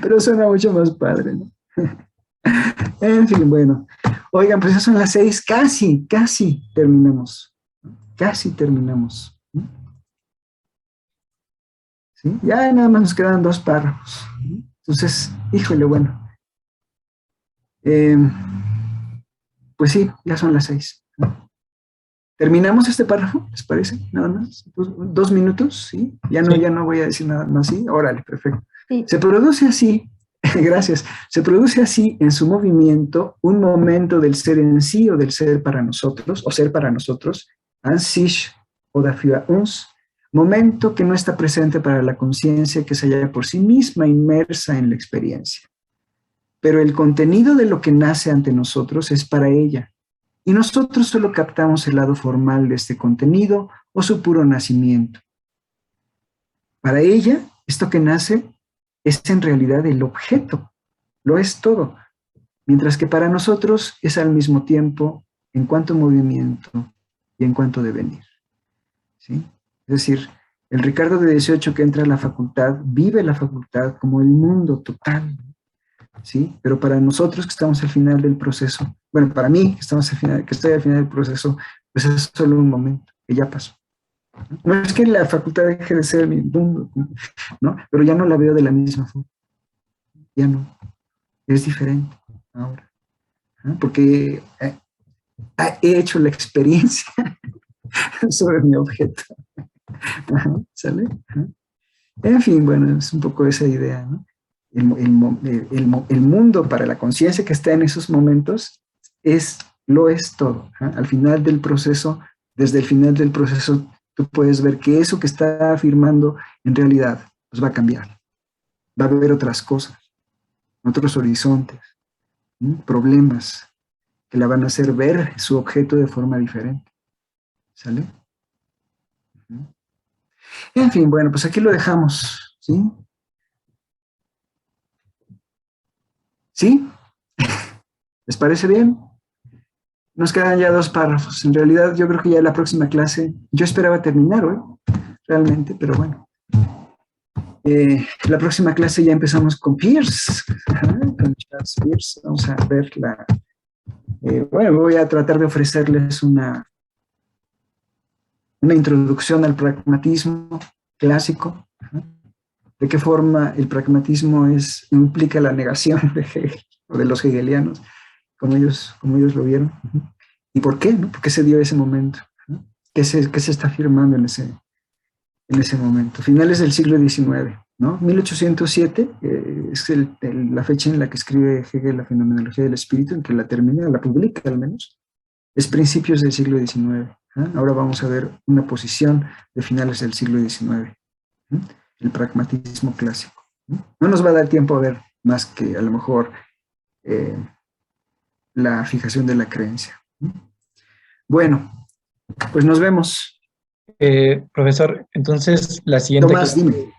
Pero suena mucho más padre, ¿no? En fin, bueno. Oigan, pues ya son las 6, casi terminamos. Casi terminamos. ¿Sí? Ya nada más nos quedan 2 párrafos. Entonces, híjole, bueno. Pues sí, ya son las 6. ¿Terminamos este párrafo? ¿Les parece? Nada más. 2 minutos, ¿sí? Ya no voy a decir nada más, ¿sí? Órale, perfecto. Sí. Se produce así, gracias, se produce así en su movimiento un momento del ser en sí o del ser para nosotros, o ser para nosotros, an sich oder für uns, momento que no está presente para la conciencia que se halla por sí misma inmersa en la experiencia. Pero el contenido de lo que nace ante nosotros es para ella, y nosotros solo captamos el lado formal de este contenido o su puro nacimiento. Para ella, esto que nace es en realidad el objeto, lo es todo, mientras que para nosotros es al mismo tiempo en cuanto movimiento y en cuanto devenir. ¿Sí? Es decir, el Ricardo de 18 que entra a la facultad, vive la facultad como el mundo total, ¿sí? Pero para nosotros que estamos al final del proceso, bueno, para mí que estoy al final del proceso, pues es solo un momento, que ya pasó. No es que la facultad deje de ser mi mundo, ¿no? Pero ya no la veo de la misma forma. Ya no. Es diferente ahora. ¿No? Porque he hecho la experiencia sobre mi objeto. ¿Sale? En fin, bueno, es un poco esa idea, ¿no? El mundo para la conciencia que está en esos momentos lo es todo. Al final del proceso, desde el final del proceso, tú puedes ver que eso que está afirmando en realidad pues va a cambiar. Va a haber otras cosas, otros horizontes, problemas que la van a hacer ver su objeto de forma diferente. ¿Sale? En fin, bueno, pues aquí lo dejamos, ¿sí? ¿Sí? ¿Les parece bien? Nos quedan ya 2 párrafos. En realidad, yo creo que ya la próxima clase, yo esperaba terminar hoy, realmente, pero bueno. La próxima clase ya empezamos con Peirce, con Charles Peirce. Vamos a ver bueno, voy a tratar de ofrecerles una introducción al pragmatismo, clásico. ¿De qué forma el pragmatismo implica la negación de Hegel o de los hegelianos, como ellos lo vieron? ¿Y por qué? ¿No? ¿Por qué se dio ese momento? ¿No? ¿Qué se está afirmando en ese momento? Finales del siglo XIX, ¿no? 1807 es la fecha en la que escribe Hegel la fenomenología del espíritu, en que la termina, la publica al menos. Es principios del siglo XIX. Ahora vamos a ver una posición de finales del siglo XIX. El pragmatismo clásico. No nos va a dar tiempo a ver más que a lo mejor la fijación de la creencia. Bueno, pues nos vemos. Profesor, entonces la siguiente Tomás, clase dime.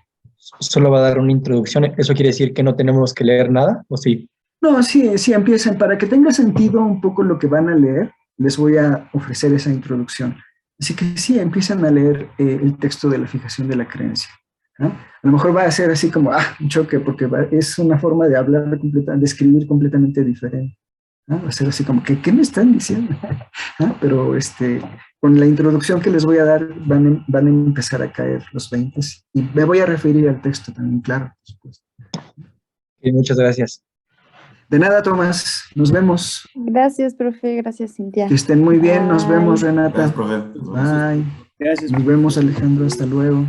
solo va a dar una introducción. ¿Eso quiere decir que no tenemos que leer nada o sí? No, sí, empiezan. Para que tenga sentido un poco lo que van a leer, les voy a ofrecer esa introducción. Así que sí, empiezan a leer el texto de la fijación de la creencia. A lo mejor va a ser así como, un choque, porque es una forma de hablar, de escribir completamente diferente. Va a ser así como, ¿qué me están diciendo? Pero con la introducción que les voy a dar, van a empezar a caer los 20 y me voy a referir al texto también, claro. Muchas gracias. De nada, Tomás. Nos vemos. Gracias, profe. Gracias, Cintia. Que estén muy bien. Nos vemos, Renata. Gracias, profe. Bye. Gracias. Nos vemos, Alejandro. Hasta luego.